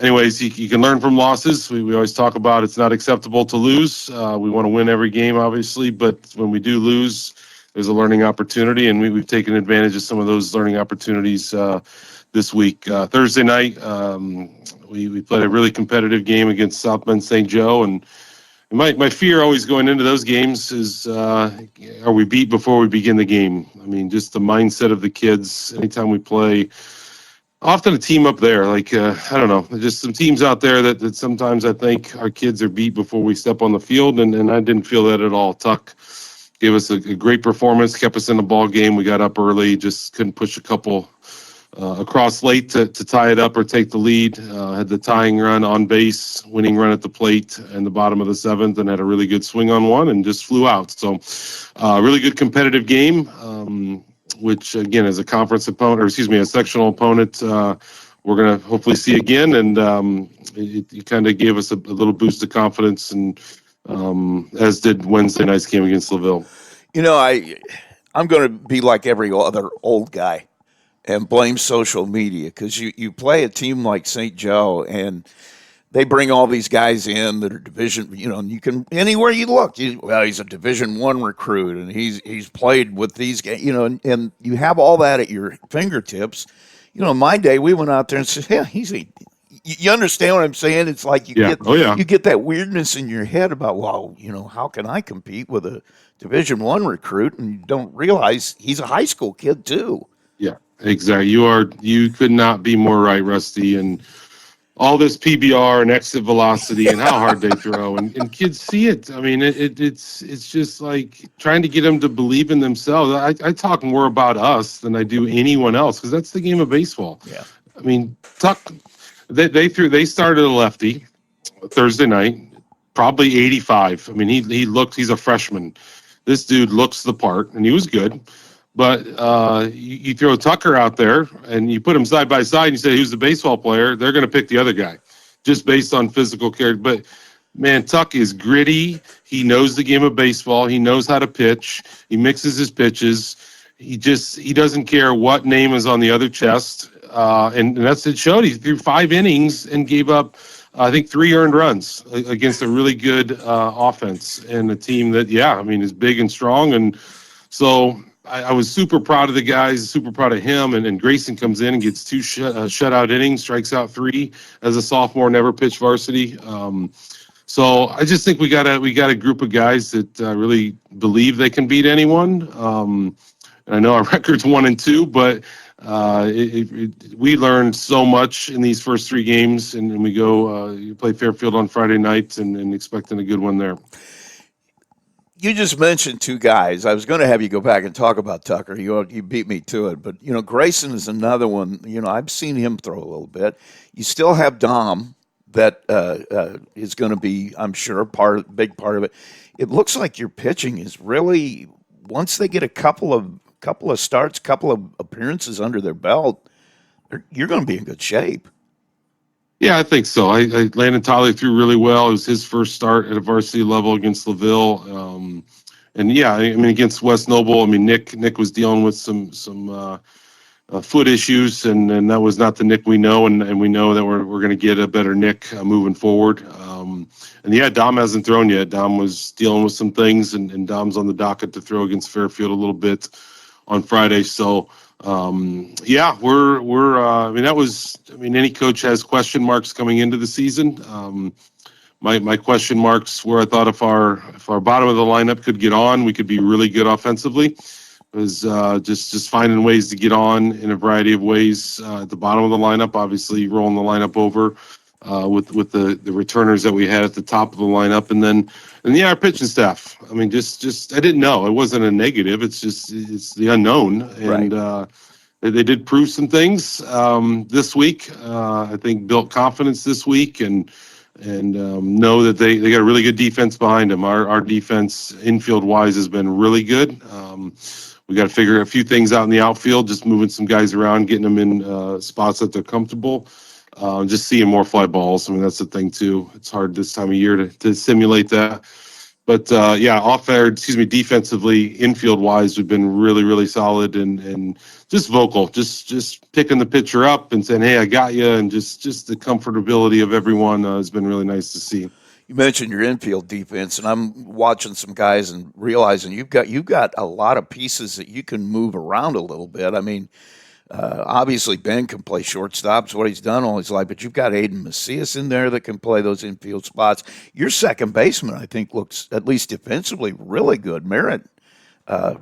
anyways, you can learn from losses. We always talk about it's not acceptable to lose. We want to win every game, obviously, but when we do lose, there's a learning opportunity, and we've taken advantage of some of those learning opportunities this week. Thursday night, we played a really competitive game against South Bend St. Joe, and my fear always going into those games is, are we beat before we begin the game? I mean, just the mindset of the kids. Anytime we play, often a team up there, like, I don't know, just some teams out there that sometimes I think our kids are beat before we step on the field, and I didn't feel that at all. Tuck gave us a great performance, kept us in the ball game. We got up early, just couldn't push a couple across late to tie it up or take the lead. Had the tying run on base, winning run at the plate in the bottom of the seventh, and had a really good swing on one and just flew out. So really good competitive game, which again, as a conference opponent, or excuse me, a sectional opponent, we're going to hopefully see again. And it kind of gave us a little boost of confidence, and as did Wednesday night's game against LaVille. You know, I'm going to be like every other old guy and blame social media, because you play a team like St. Joe, and they bring all these guys in that are division, and you can, anywhere you look, he's a Division I recruit, and he's played with these guys, and you have all that at your fingertips. In my day, we went out there and said, yeah, you understand what I'm saying? It's like you get that weirdness in your head about, well, how can I compete with a Division I recruit? And you don't realize he's a high school kid too. Yeah, exactly. You could not be more right, Rusty. And all this PBR and exit velocity and how hard they throw, and kids see it. I mean, it's just like trying to get them to believe in themselves. I talk more about us than I do anyone else, because that's the game of baseball. Yeah. I mean, they started a lefty Thursday night, probably 85. I mean, he's a freshman. This dude looks the part, and he was good. But you throw Tucker out there and you put them side by side and you say, who's the baseball player? They're going to pick the other guy just based on physical character. But, man, Tuck is gritty. He knows the game of baseball. He knows how to pitch. He mixes his pitches. He doesn't care what name is on the other chest. And that's it showed. He threw 5 innings and gave up, I think, 3 earned runs against a really good offense and a team that, is big and strong. And so I was super proud of the guys, super proud of him. And Grayson comes in and gets 2 shutout innings, strikes out 3 as a sophomore, never pitched varsity. So I just think we got a group of guys that really believe they can beat anyone. And I know our record's 1-2, but we learned so much in these first 3 games, and we go you play Fairfield on Friday night and expecting a good one there. You just mentioned 2 guys. I was going to have you go back and talk about Tucker. You beat me to it. But, Grayson is another one. I've seen him throw a little bit. You still have Dom that is going to be, I'm sure, big part of it. It looks like your pitching is really, once they get a couple of starts, couple of appearances under their belt, you're going to be in good shape. Yeah, I think so. Landon Tyler threw really well. It was his first start at a varsity level against LaVille. And against West Noble, Nick was dealing with some foot issues, and that was not the Nick we know, and we know that we're going to get a better Nick moving forward. Dom hasn't thrown yet. Dom was dealing with some things, and Dom's on the docket to throw against Fairfield a little bit on Friday. So, any coach has question marks coming into the season. My question marks were, I thought if our bottom of the lineup could get on, we could be really good offensively. It was just finding ways to get on in a variety of ways at the bottom of the lineup. Obviously, rolling the lineup over with the returners that we had at the top of the lineup, and our pitching staff. I mean, just I didn't know. It wasn't a negative. It's the unknown, and they did prove some things this week. I think built confidence this week, and know that they got a really good defense behind them. Our defense infield wise has been really good. We got to figure a few things out in the outfield, just moving some guys around, getting them in spots that they're comfortable. Just seeing more fly balls. I mean, that's the thing too. It's hard this time of year to simulate that. But defensively, infield wise, we've been really, really solid and just vocal, just picking the pitcher up and saying, "Hey, I got you," and just the comfortability of everyone has been really nice to see. You mentioned your infield defense, and I'm watching some guys and realizing you've got a lot of pieces that you can move around a little bit. I mean, obviously Ben can play shortstop. It's what he's done all his life, but you've got Aiden Macias in there that can play those infield spots. Your second baseman, I think, looks, at least defensively, really good. Merritt,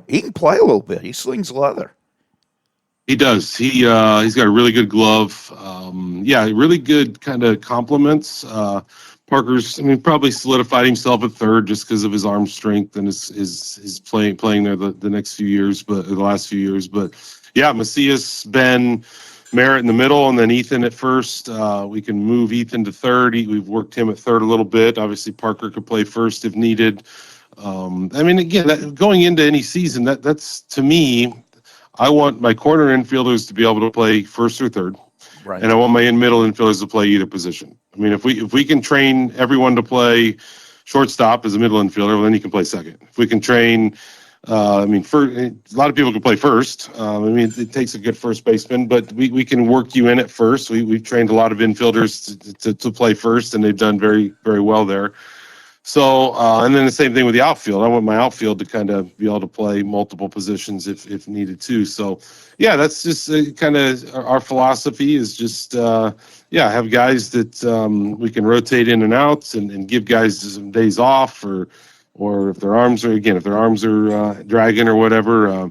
he can play a little bit. He slings leather. He does. He's got a really good glove. Really good kind of compliments. Parker's, probably solidified himself at third just because of his arm strength and his playing there the next few years, but the last few years. But yeah, Macias, Ben, Merritt in the middle, and then Ethan at first. We can move Ethan to third. We've worked him at third a little bit. Obviously, Parker could play first if needed. Going into any season, that's to me, I want my corner infielders to be able to play first or third. Right. And I want my middle infielders to play either position. I mean, if we can train everyone to play shortstop as a middle infielder, well, then you can play second. If we can train, a lot of people can play first. It takes a good first baseman, but we can work you in at first. We've trained a lot of infielders to play first, and they've done very, very well there. So, and then the same thing with the outfield. I want my outfield to kind of be able to play multiple positions if needed too. So, yeah, that's just kind of our philosophy is just, have guys that we can rotate in and out and give guys some days off or if their arms are dragging or whatever.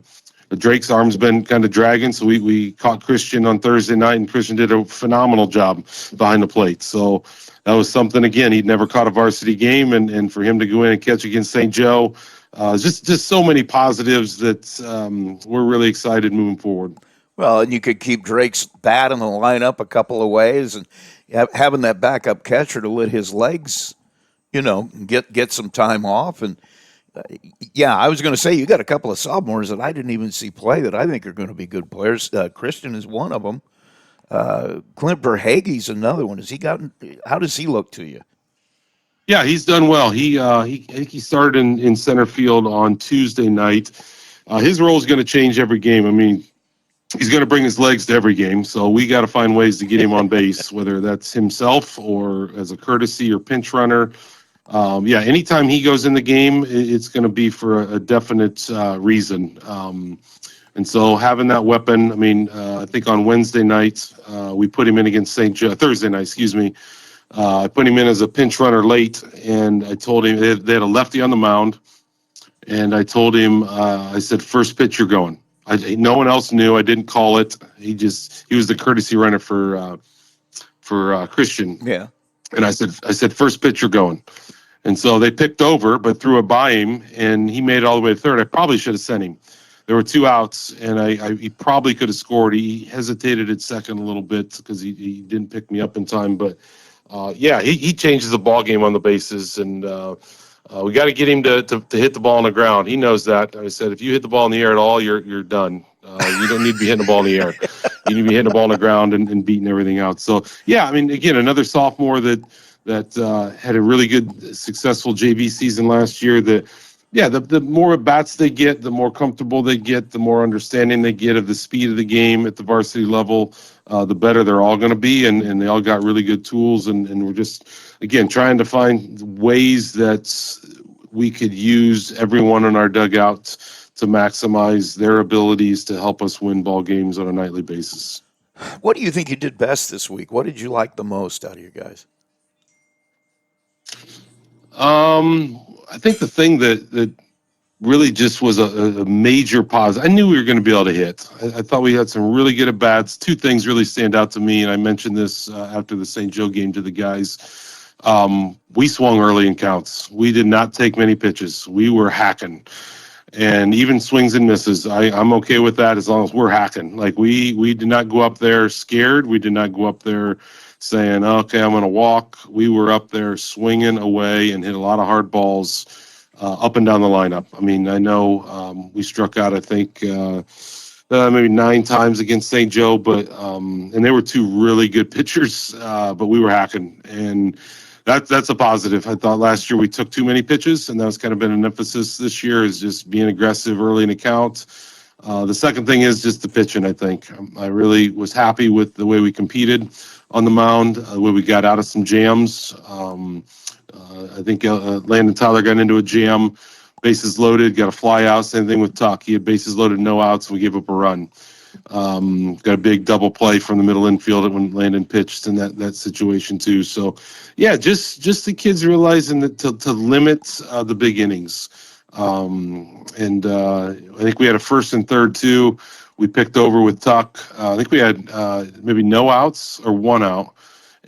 Drake's arm's been kind of dragging, so we caught Christian on Thursday night, and Christian did a phenomenal job behind the plate. So that was something, again, he'd never caught a varsity game, and for him to go in and catch against St. Joe, just so many positives that we're really excited moving forward. Well, and you could keep Drake's bat in the lineup a couple of ways, and having that backup catcher to let his legs, get some time off. And I was going to say you got a couple of sophomores that I didn't even see play that I think are going to be good players. Christian is one of them. Clint Verhage's another one. How does he look to you? Yeah, he's done well. He started in center field on Tuesday night. His role is going to change every game. He's going to bring his legs to every game, so we got to find ways to get him on base, whether that's himself or as a courtesy or pinch runner. Anytime he goes in the game, it's going to be for a definite reason. And so having that weapon, I think on Wednesday night, we put him in against St. Joe, Thursday night, excuse me. I put him in as a pinch runner late, and I told him they had a lefty on the mound, and I told him, I said, first pitch you're going. No one else knew. I didn't call it. He was the courtesy runner for Christian. Yeah. And I said, first pitch you're going. And so they picked over, but threw it by him, and he made it all the way to third. I probably should have sent him. There were two outs, and he probably could have scored. He hesitated at second a little bit because he didn't pick me up in time. But, he changes the ball game on the bases, and we got to get him to hit the ball on the ground. He knows that. I said, if you hit the ball in the air at all, you're done. You don't need to be hitting the ball in the air. You need to be hitting the ball on the ground and beating everything out. So, again, another sophomore that had a really good, successful JV season last year. The more at-bats they get, the more comfortable they get, the more understanding they get of the speed of the game at the varsity level, the better they're all going to be. And they all got really good tools. And we're just, again, trying to find ways that we could use everyone in our dugout to maximize their abilities to help us win ball games on a nightly basis. What do you think you did best this week? What did you like the most out of your guys? I think the thing that really just was a major positive. I knew we were going to be able to hit. I thought we had some really good at bats. Two things really stand out to me, and I mentioned this after the St. Joe game to the guys. We swung early in counts. We did not take many pitches. We were hacking, and even swings and misses. I'm okay with that as long as we're hacking. Like we did not go up there scared. We did not go up there saying, "Okay, I'm going to walk." We were up there swinging away and hit a lot of hard balls. Up and down the lineup. I mean, I know we struck out, I think, maybe 9 times against St. Joe, but and they were two really good pitchers, but we were hacking, and that's a positive. I thought last year we took too many pitches, and that's kind of been an emphasis this year is just being aggressive early in the count. The second thing is just the pitching, I think. I really was happy with the way we competed on the mound, the way we got out of some jams. I think Landon Tyler got into a jam, bases loaded, got a fly out. Same thing with Tuck. He had bases loaded, no outs, and we gave up a run. Got a big double play from the middle infield when Landon pitched in that situation too. So, yeah, just the kids realizing that to limit the big innings. And I think we had a first and third too. We picked over with Tuck. I think we had maybe no outs or 1 out.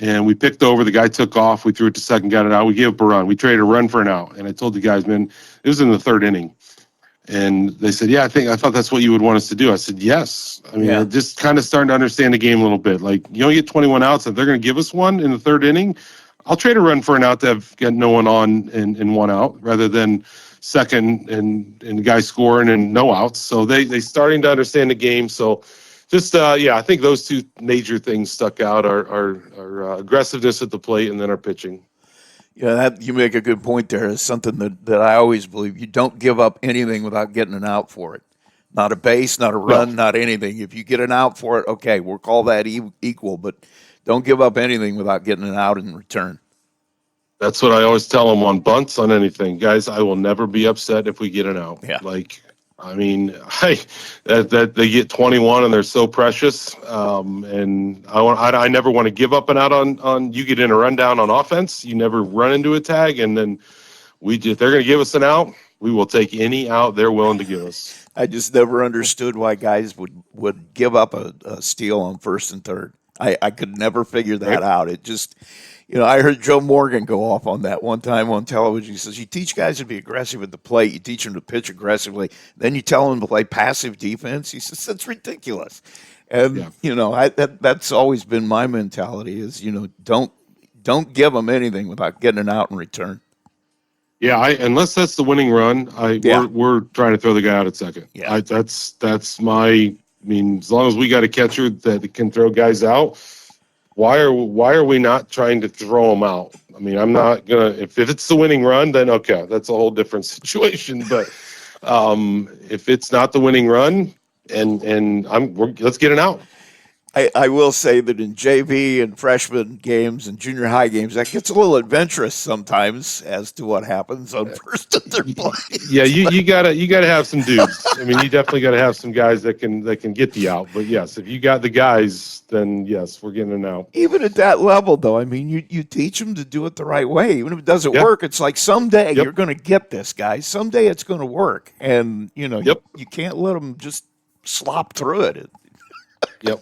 And we picked over. The guy took off. We threw it to second, got it out. We gave up a run. We traded a run for an out. And I told the guys, man, it was in the 3rd inning. And they said, yeah, I thought that's what you would want us to do. I said, yes. I mean, Yeah. just kind of starting to understand the game a little bit. Like, you only get 21 outs. If they're going to give us one in the 3rd inning, I'll trade a run for an out to have got no one on and 1 out rather than second and the guy scoring and no outs. So they starting to understand the game. So just, I think those two major things stuck out, our aggressiveness at the plate and then our pitching. Yeah, that you make a good point there. Is something that I always believe. You don't give up anything without getting an out for it. Not a base, not a run, not anything. If you get an out for it, okay, we'll call that equal. But don't give up anything without getting an out in return. That's what I always tell them on bunts, on anything. Guys, I will never be upset if we get an out. Yeah. Like, I mean, that they get 21 and they're so precious. And I never want to give up an out on you get in a rundown on offense. You never run into a tag. And then if they're going to give us an out, we will take any out they're willing to give us. I just never understood why guys would give up a steal on first and third. I could never figure that out. It just, I heard Joe Morgan go off on that one time on television. He says, you teach guys to be aggressive at the plate. You teach them to pitch aggressively. Then you tell them to play passive defense. He says, that's ridiculous. And, that's always been my mentality is, don't give them anything without getting an out in return. Yeah, unless that's the winning run, we're trying to throw the guy out at second. Yeah. That's my. I mean, as long as we got a catcher that can throw guys out, why are we not trying to throw them out? I mean, I'm not gonna. If it's the winning run, then okay, that's a whole different situation. But if it's not the winning run, let's get it out. I will say that in JV and freshman games and junior high games, that gets a little adventurous sometimes as to what happens on first and third play. Yeah, you gotta have some dudes. I mean, you definitely gotta have some guys that can get the out. But yes, if you got the guys, then yes, we're getting an out. Even at that level, though, I mean, you teach them to do it the right way. Even if it doesn't work, it's like someday you're going to get this, guys. Someday it's going to work, and you can't let them just slop through it. Yep.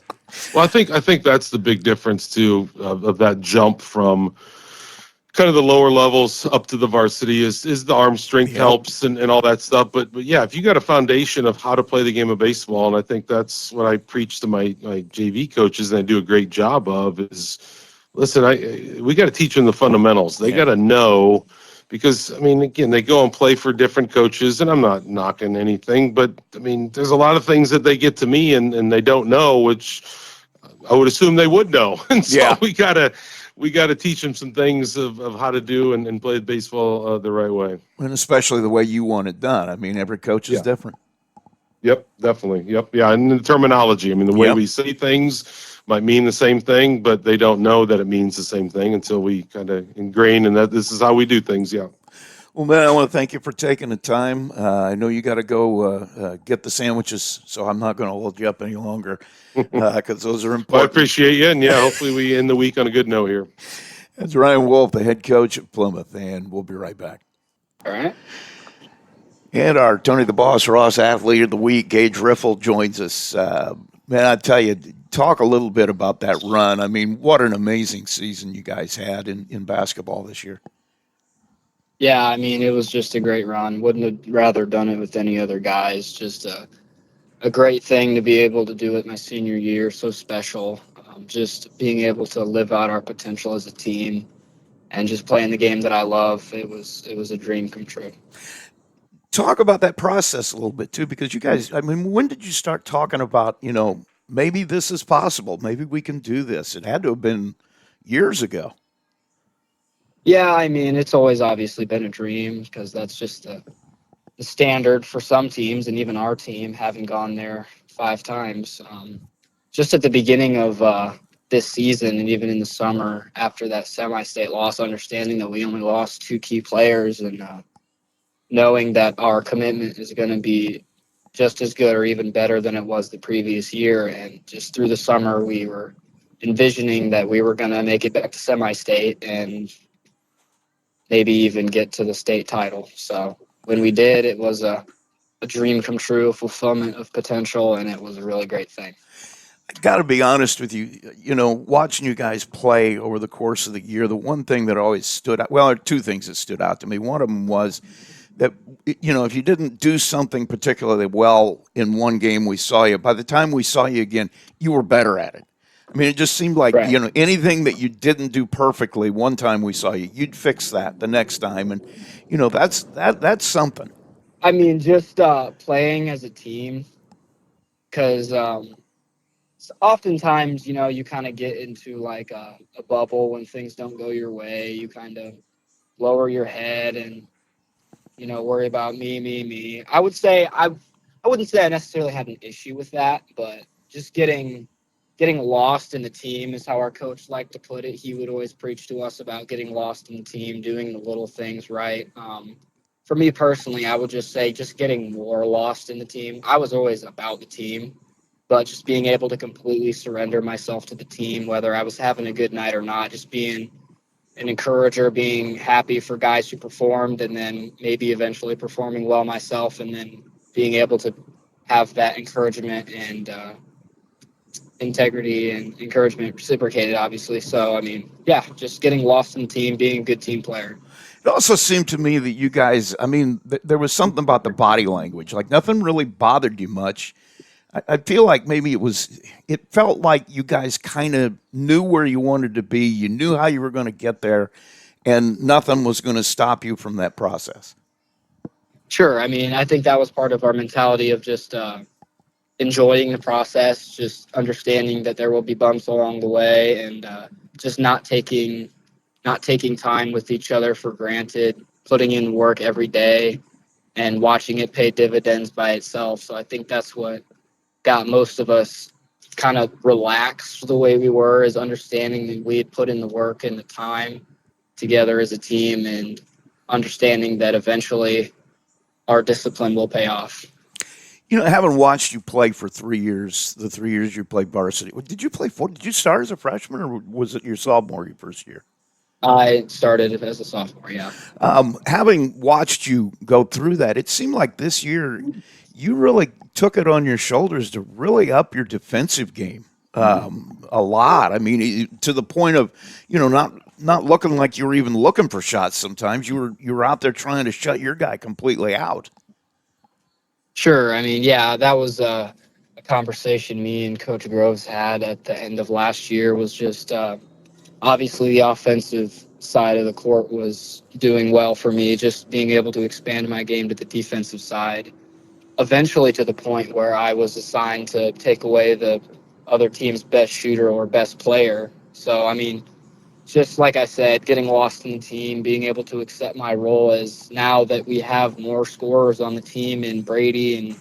Well, I think that's the big difference too of that jump from kind of the lower levels up to the varsity is the arm strength helps and all that stuff. But yeah, if you got a foundation of how to play the game of baseball, and I think that's what I preach to my JV coaches, and I do a great job of is, listen, we got to teach them the fundamentals. They got to know. Because, I mean, again, they go and play for different coaches, and I'm not knocking anything, but, I mean, there's a lot of things that they get to me and they don't know, which I would assume they would know. And so we gotta teach them some things of how to do and play baseball the right way. And especially the way you want it done. I mean, every coach is different. Yep, definitely. Yep, yeah, and the terminology. I mean, the way we say things might mean the same thing, but they don't know that it means the same thing until we kind of ingrain in that this is how we do things. Yeah. Well, man, I want to thank you for taking the time. I know you got to go get the sandwiches, so I'm not going to hold you up any longer because those are important. Well, I appreciate you, and hopefully we end the week on a good note here. That's Ryan Wolf, the head coach at Plymouth, and we'll be right back. All right. And our Tony the Boss Ross Athlete of the Week, Gage Riffle, joins us. Man, I tell you, talk a little bit about that run. I mean, what an amazing season you guys had in basketball this year. Yeah, I mean, it was just a great run. Wouldn't have rather done it with any other guys. Just a great thing to be able to do it my senior year. So special. Just being able to live out our potential as a team and just playing the game that I love. It was a dream come true. Talk about that process a little bit too, because you guys, I mean, when did you start talking about, maybe this is possible? Maybe we can do this. It had to have been years ago. Yeah, I mean, it's always obviously been a dream because that's just the standard for some teams, and even our team having gone there 5 times. Just at the beginning of this season, and even in the summer after that semi-state loss, understanding that we only lost 2 key players, and knowing that our commitment is going to be just as good or even better than it was the previous year, and just through the summer we were envisioning that we were going to make it back to semi-state and maybe even get to the state title. So when we did, it was a dream come true, a fulfillment of potential, and it was a really great thing. Got to be honest with you, watching you guys play over the course of the year, the one thing that always stood out, well, there are 2 things that stood out to me. One of them was that, if you didn't do something particularly well in one game we saw you, by the time we saw you again, you were better at it. I mean, it just seemed like, Right. Anything that you didn't do perfectly one time we saw you, you'd fix that the next time. And, that's something. I mean, just playing as a team, because oftentimes, you kind of get into like a bubble when things don't go your way. You kind of lower your head and, worry about me. I would say I wouldn't say I necessarily had an issue with that, but just getting lost in the team is how our coach liked to put it. He would always preach to us about getting lost in the team, doing the little things right. For me personally, I would just say just getting more lost in the team. I was always about the team, but just being able to completely surrender myself to the team, whether I was having a good night or not, just being an encourager, being happy for guys who performed, and then maybe eventually performing well myself, and then being able to have that encouragement and integrity and encouragement reciprocated, obviously. So, I mean, yeah, just getting lost in the team, being a good team player. It also seemed to me that you guys, I mean, there was something about the body language, like nothing really bothered you much. I feel like maybe it felt like you guys kind of knew where you wanted to be. You knew how you were going to get there, and nothing was going to stop you from that process. Sure. I mean, I think that was part of our mentality of just enjoying the process, just understanding that there will be bumps along the way, and just not taking time with each other for granted, putting in work every day and watching it pay dividends by itself. So I think that's what got most of us kind of relaxed the way we were, is understanding that we had put in the work and the time together as a team, and understanding that eventually our discipline will pay off. Having watched you play for 3 years, the 3 years you played varsity, did you play Did you start as a freshman, or was it your sophomore, your first year? I started as a sophomore, yeah. Having watched you go through that, it seemed like this year you really took it on your shoulders to really up your defensive game a lot. I mean, to the point of not looking like you were even looking for shots. Sometimes you were out there trying to shut your guy completely out. Sure. I mean, yeah, that was a conversation me and Coach Groves had at the end of last year. Was just obviously the offensive side of the court was doing well for me, just being able to expand my game to the defensive side, eventually to the point where I was assigned to take away the other team's best shooter or best player. So, I mean, just like I said, getting lost in the team, being able to accept my role as, now that we have more scorers on the team, and Brady and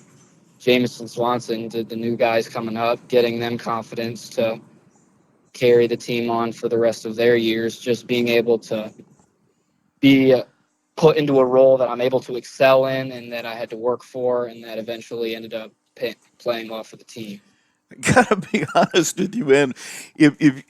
Jameson Swanson, the new guys coming up, getting them confidence to carry the team on for the rest of their years, just being able to be put into a role that I'm able to excel in and that I had to work for, and that eventually ended up playing well for the team. Gotta be honest with you, man. If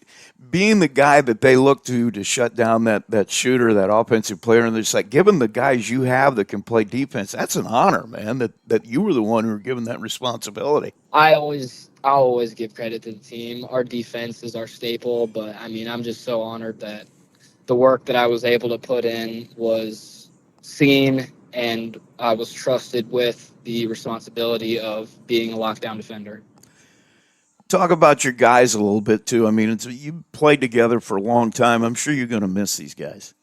being the guy that they look to shut down that shooter, that offensive player, and it's like given the guys you have that can play defense, that's an honor, man. That you were the one who were given that responsibility. I always give credit to the team. Our defense is our staple, but I mean, I'm just so honored that the work that I was able to put in was seen, and I was trusted with the responsibility of being a lockdown defender. Talk about your guys a little bit too. I mean, you played together for a long time. I'm sure you're going to miss these guys.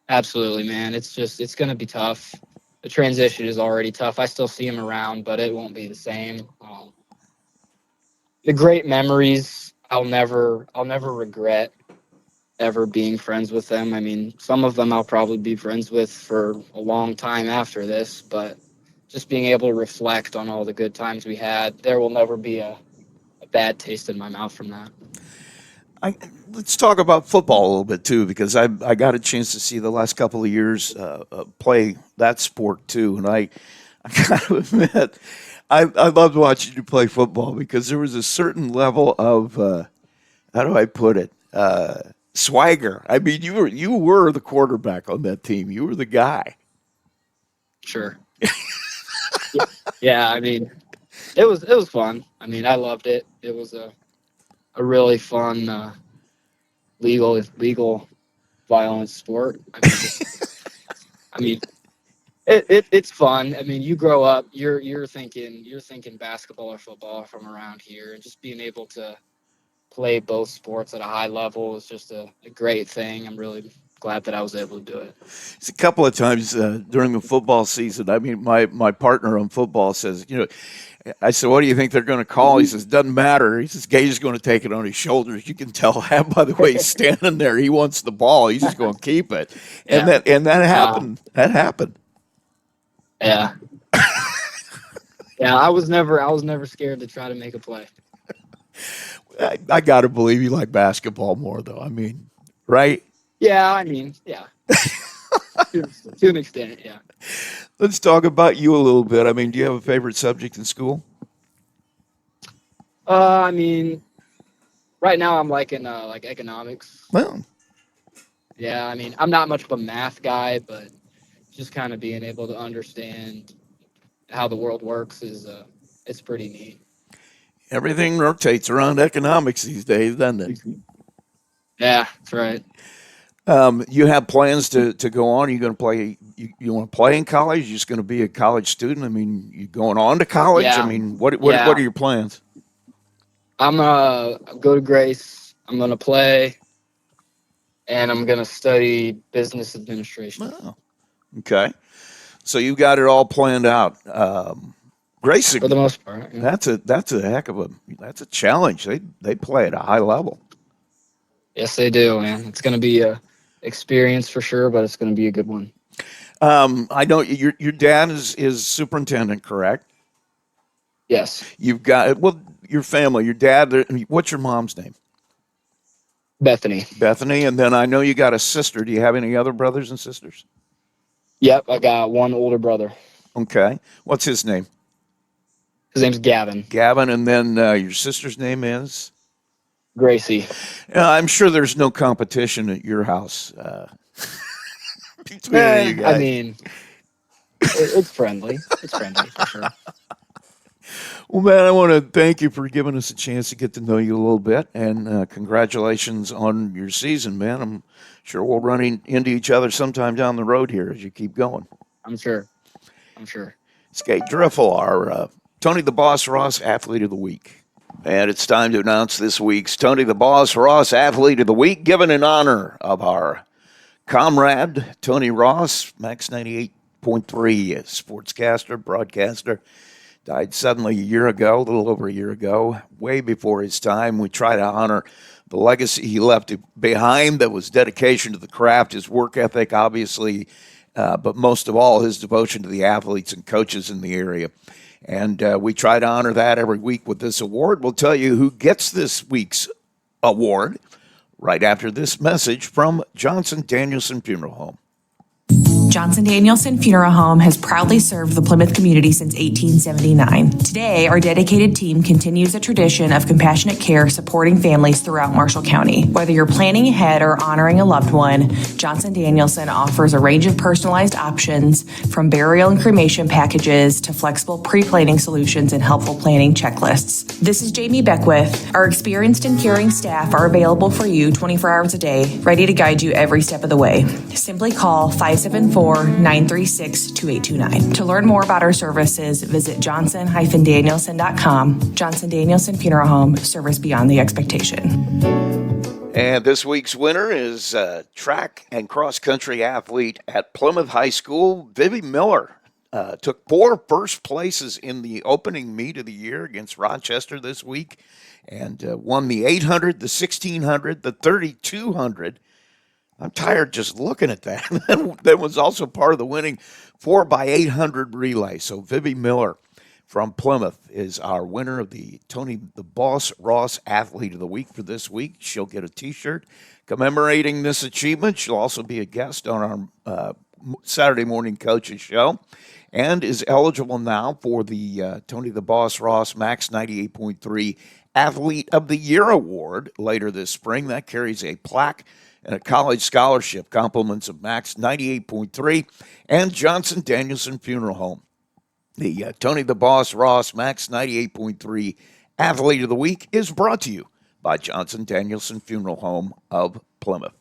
Absolutely, man. It's going to be tough. The transition is already tough. I still see them around, but it won't be the same. The great memories, I'll never regret ever being friends with them. I mean, some of them I'll probably be friends with for a long time after this, but just being able to reflect on all the good times we had, there will never be a bad taste in my mouth from that. Let's talk about football a little bit too, because I got a chance to see the last couple of years play that sport too, and I got to admit, I loved watching you play football because there was a certain level of how do I put it, swagger. I mean, you were the quarterback on that team. You were the guy. Sure. Yeah, I mean, it was fun. I mean, I loved it. It was a really fun legal violence sport. I mean, it's fun. I mean, you grow up, you're thinking basketball or football from around here, and just being able to play both sports at a high level is just a great thing. I'm really glad that I was able to do it. It's a couple of times during the football season. I mean, my partner on football says, I said, what do you think they're going to call? He says, doesn't matter. He says, Gage going to take it on his shoulders. You can tell by the way he's standing there. He wants the ball. He's just going to keep it. And that happened. That happened. Yeah. Yeah, I was never scared to try to make a play. I got to believe you like basketball more, though. I mean, right? Yeah, I mean, yeah. to an extent, yeah. Let's talk about you a little bit. I mean, do you have a favorite subject in school? I mean, right now I'm liking like economics. Well, Yeah, I mean, I'm not much of a math guy, but just kind of being able to understand how the world works is it's pretty neat. everything rotates around economics these days, doesn't it? Yeah, that's right. You have plans to go on? Are you going to play? You want to play in college? You're just going to be a college student? I mean, you going on to college? Yeah. I mean, what Yeah. are your plans? I'm gonna go to Grace. I'm gonna play, and I'm gonna study business administration. Oh, okay. So you got it all planned out. Grace, For the most part. Yeah. that's a heck of a challenge. They play at a high level. Yes, they do, man. It's gonna be a experience for sure, but it's gonna be a good one. I know your dad is superintendent, correct? Yes, You've got your family, your dad. What's your mom's name? Bethany. Bethany, and then I know you got a sister. Do you have any other brothers and sisters? Yep, I got one older brother. Okay, what's his name? His name's Gavin. Gavin, and then your sister's name is? Gracie. I'm sure there's no competition at your house between you guys. I mean, it's friendly. It's friendly for sure. Well, man, I want to thank you for giving us a chance to get to know you a little bit, and congratulations on your season, man. I'm sure we'll run into each other sometime down the road here as you keep going. I'm sure. It's Gage Driffel, our Tony the Boss Ross Athlete of the Week. And it's time to announce this week's Tony the Boss Ross Athlete of the Week, given in honor of our comrade, Tony Ross, Max 98.3 sportscaster, broadcaster. Died suddenly a year ago, a little over a year ago, way before his time. We try to honor the legacy he left behind that was dedication to the craft, his work ethic, obviously, but most of all, his devotion to the athletes and coaches in the area. And we try to honor that every week with this award. We'll tell you who gets this week's award right after this message from Johnson Danielson Funeral Home. Johnson Danielson Funeral Home has proudly served the Plymouth community since 1879. Today, our dedicated team continues a tradition of compassionate care supporting families throughout Marshall County. Whether you're planning ahead or honoring a loved one, Johnson Danielson offers a range of personalized options from burial and cremation packages to flexible pre-planning solutions and helpful planning checklists. This is Jamie Beckwith. Our experienced and caring staff are available for you 24 hours a day, ready to guide you every step of the way. Simply call 574-936-2829. To learn more about our services, visit johnson-danielson.com. Johnson Danielson Funeral Home, service beyond the expectation. And this week's winner is track and cross-country athlete at Plymouth High School, Vivi Miller. Took 4 first places in the opening meet of the year against Rochester this week and won the 800, the 1600, the 3200. I'm tired just looking at that. That was also part of the winning 4x800 relay. So Vivi Miller from Plymouth is our winner of the Tony the Boss Ross Athlete of the Week for this week. She'll get a T-shirt commemorating this achievement. She'll also be a guest on our Saturday morning coaches show and is eligible now for the Tony the Boss Ross Max 98.3 Athlete of the Year Award later this spring. That carries a plaque and a college scholarship, compliments of Max 98.3 and Johnson Danielson Funeral Home. The Tony the Boss Ross Max 98.3 Athlete of the Week is brought to you by Johnson Danielson Funeral Home of Plymouth.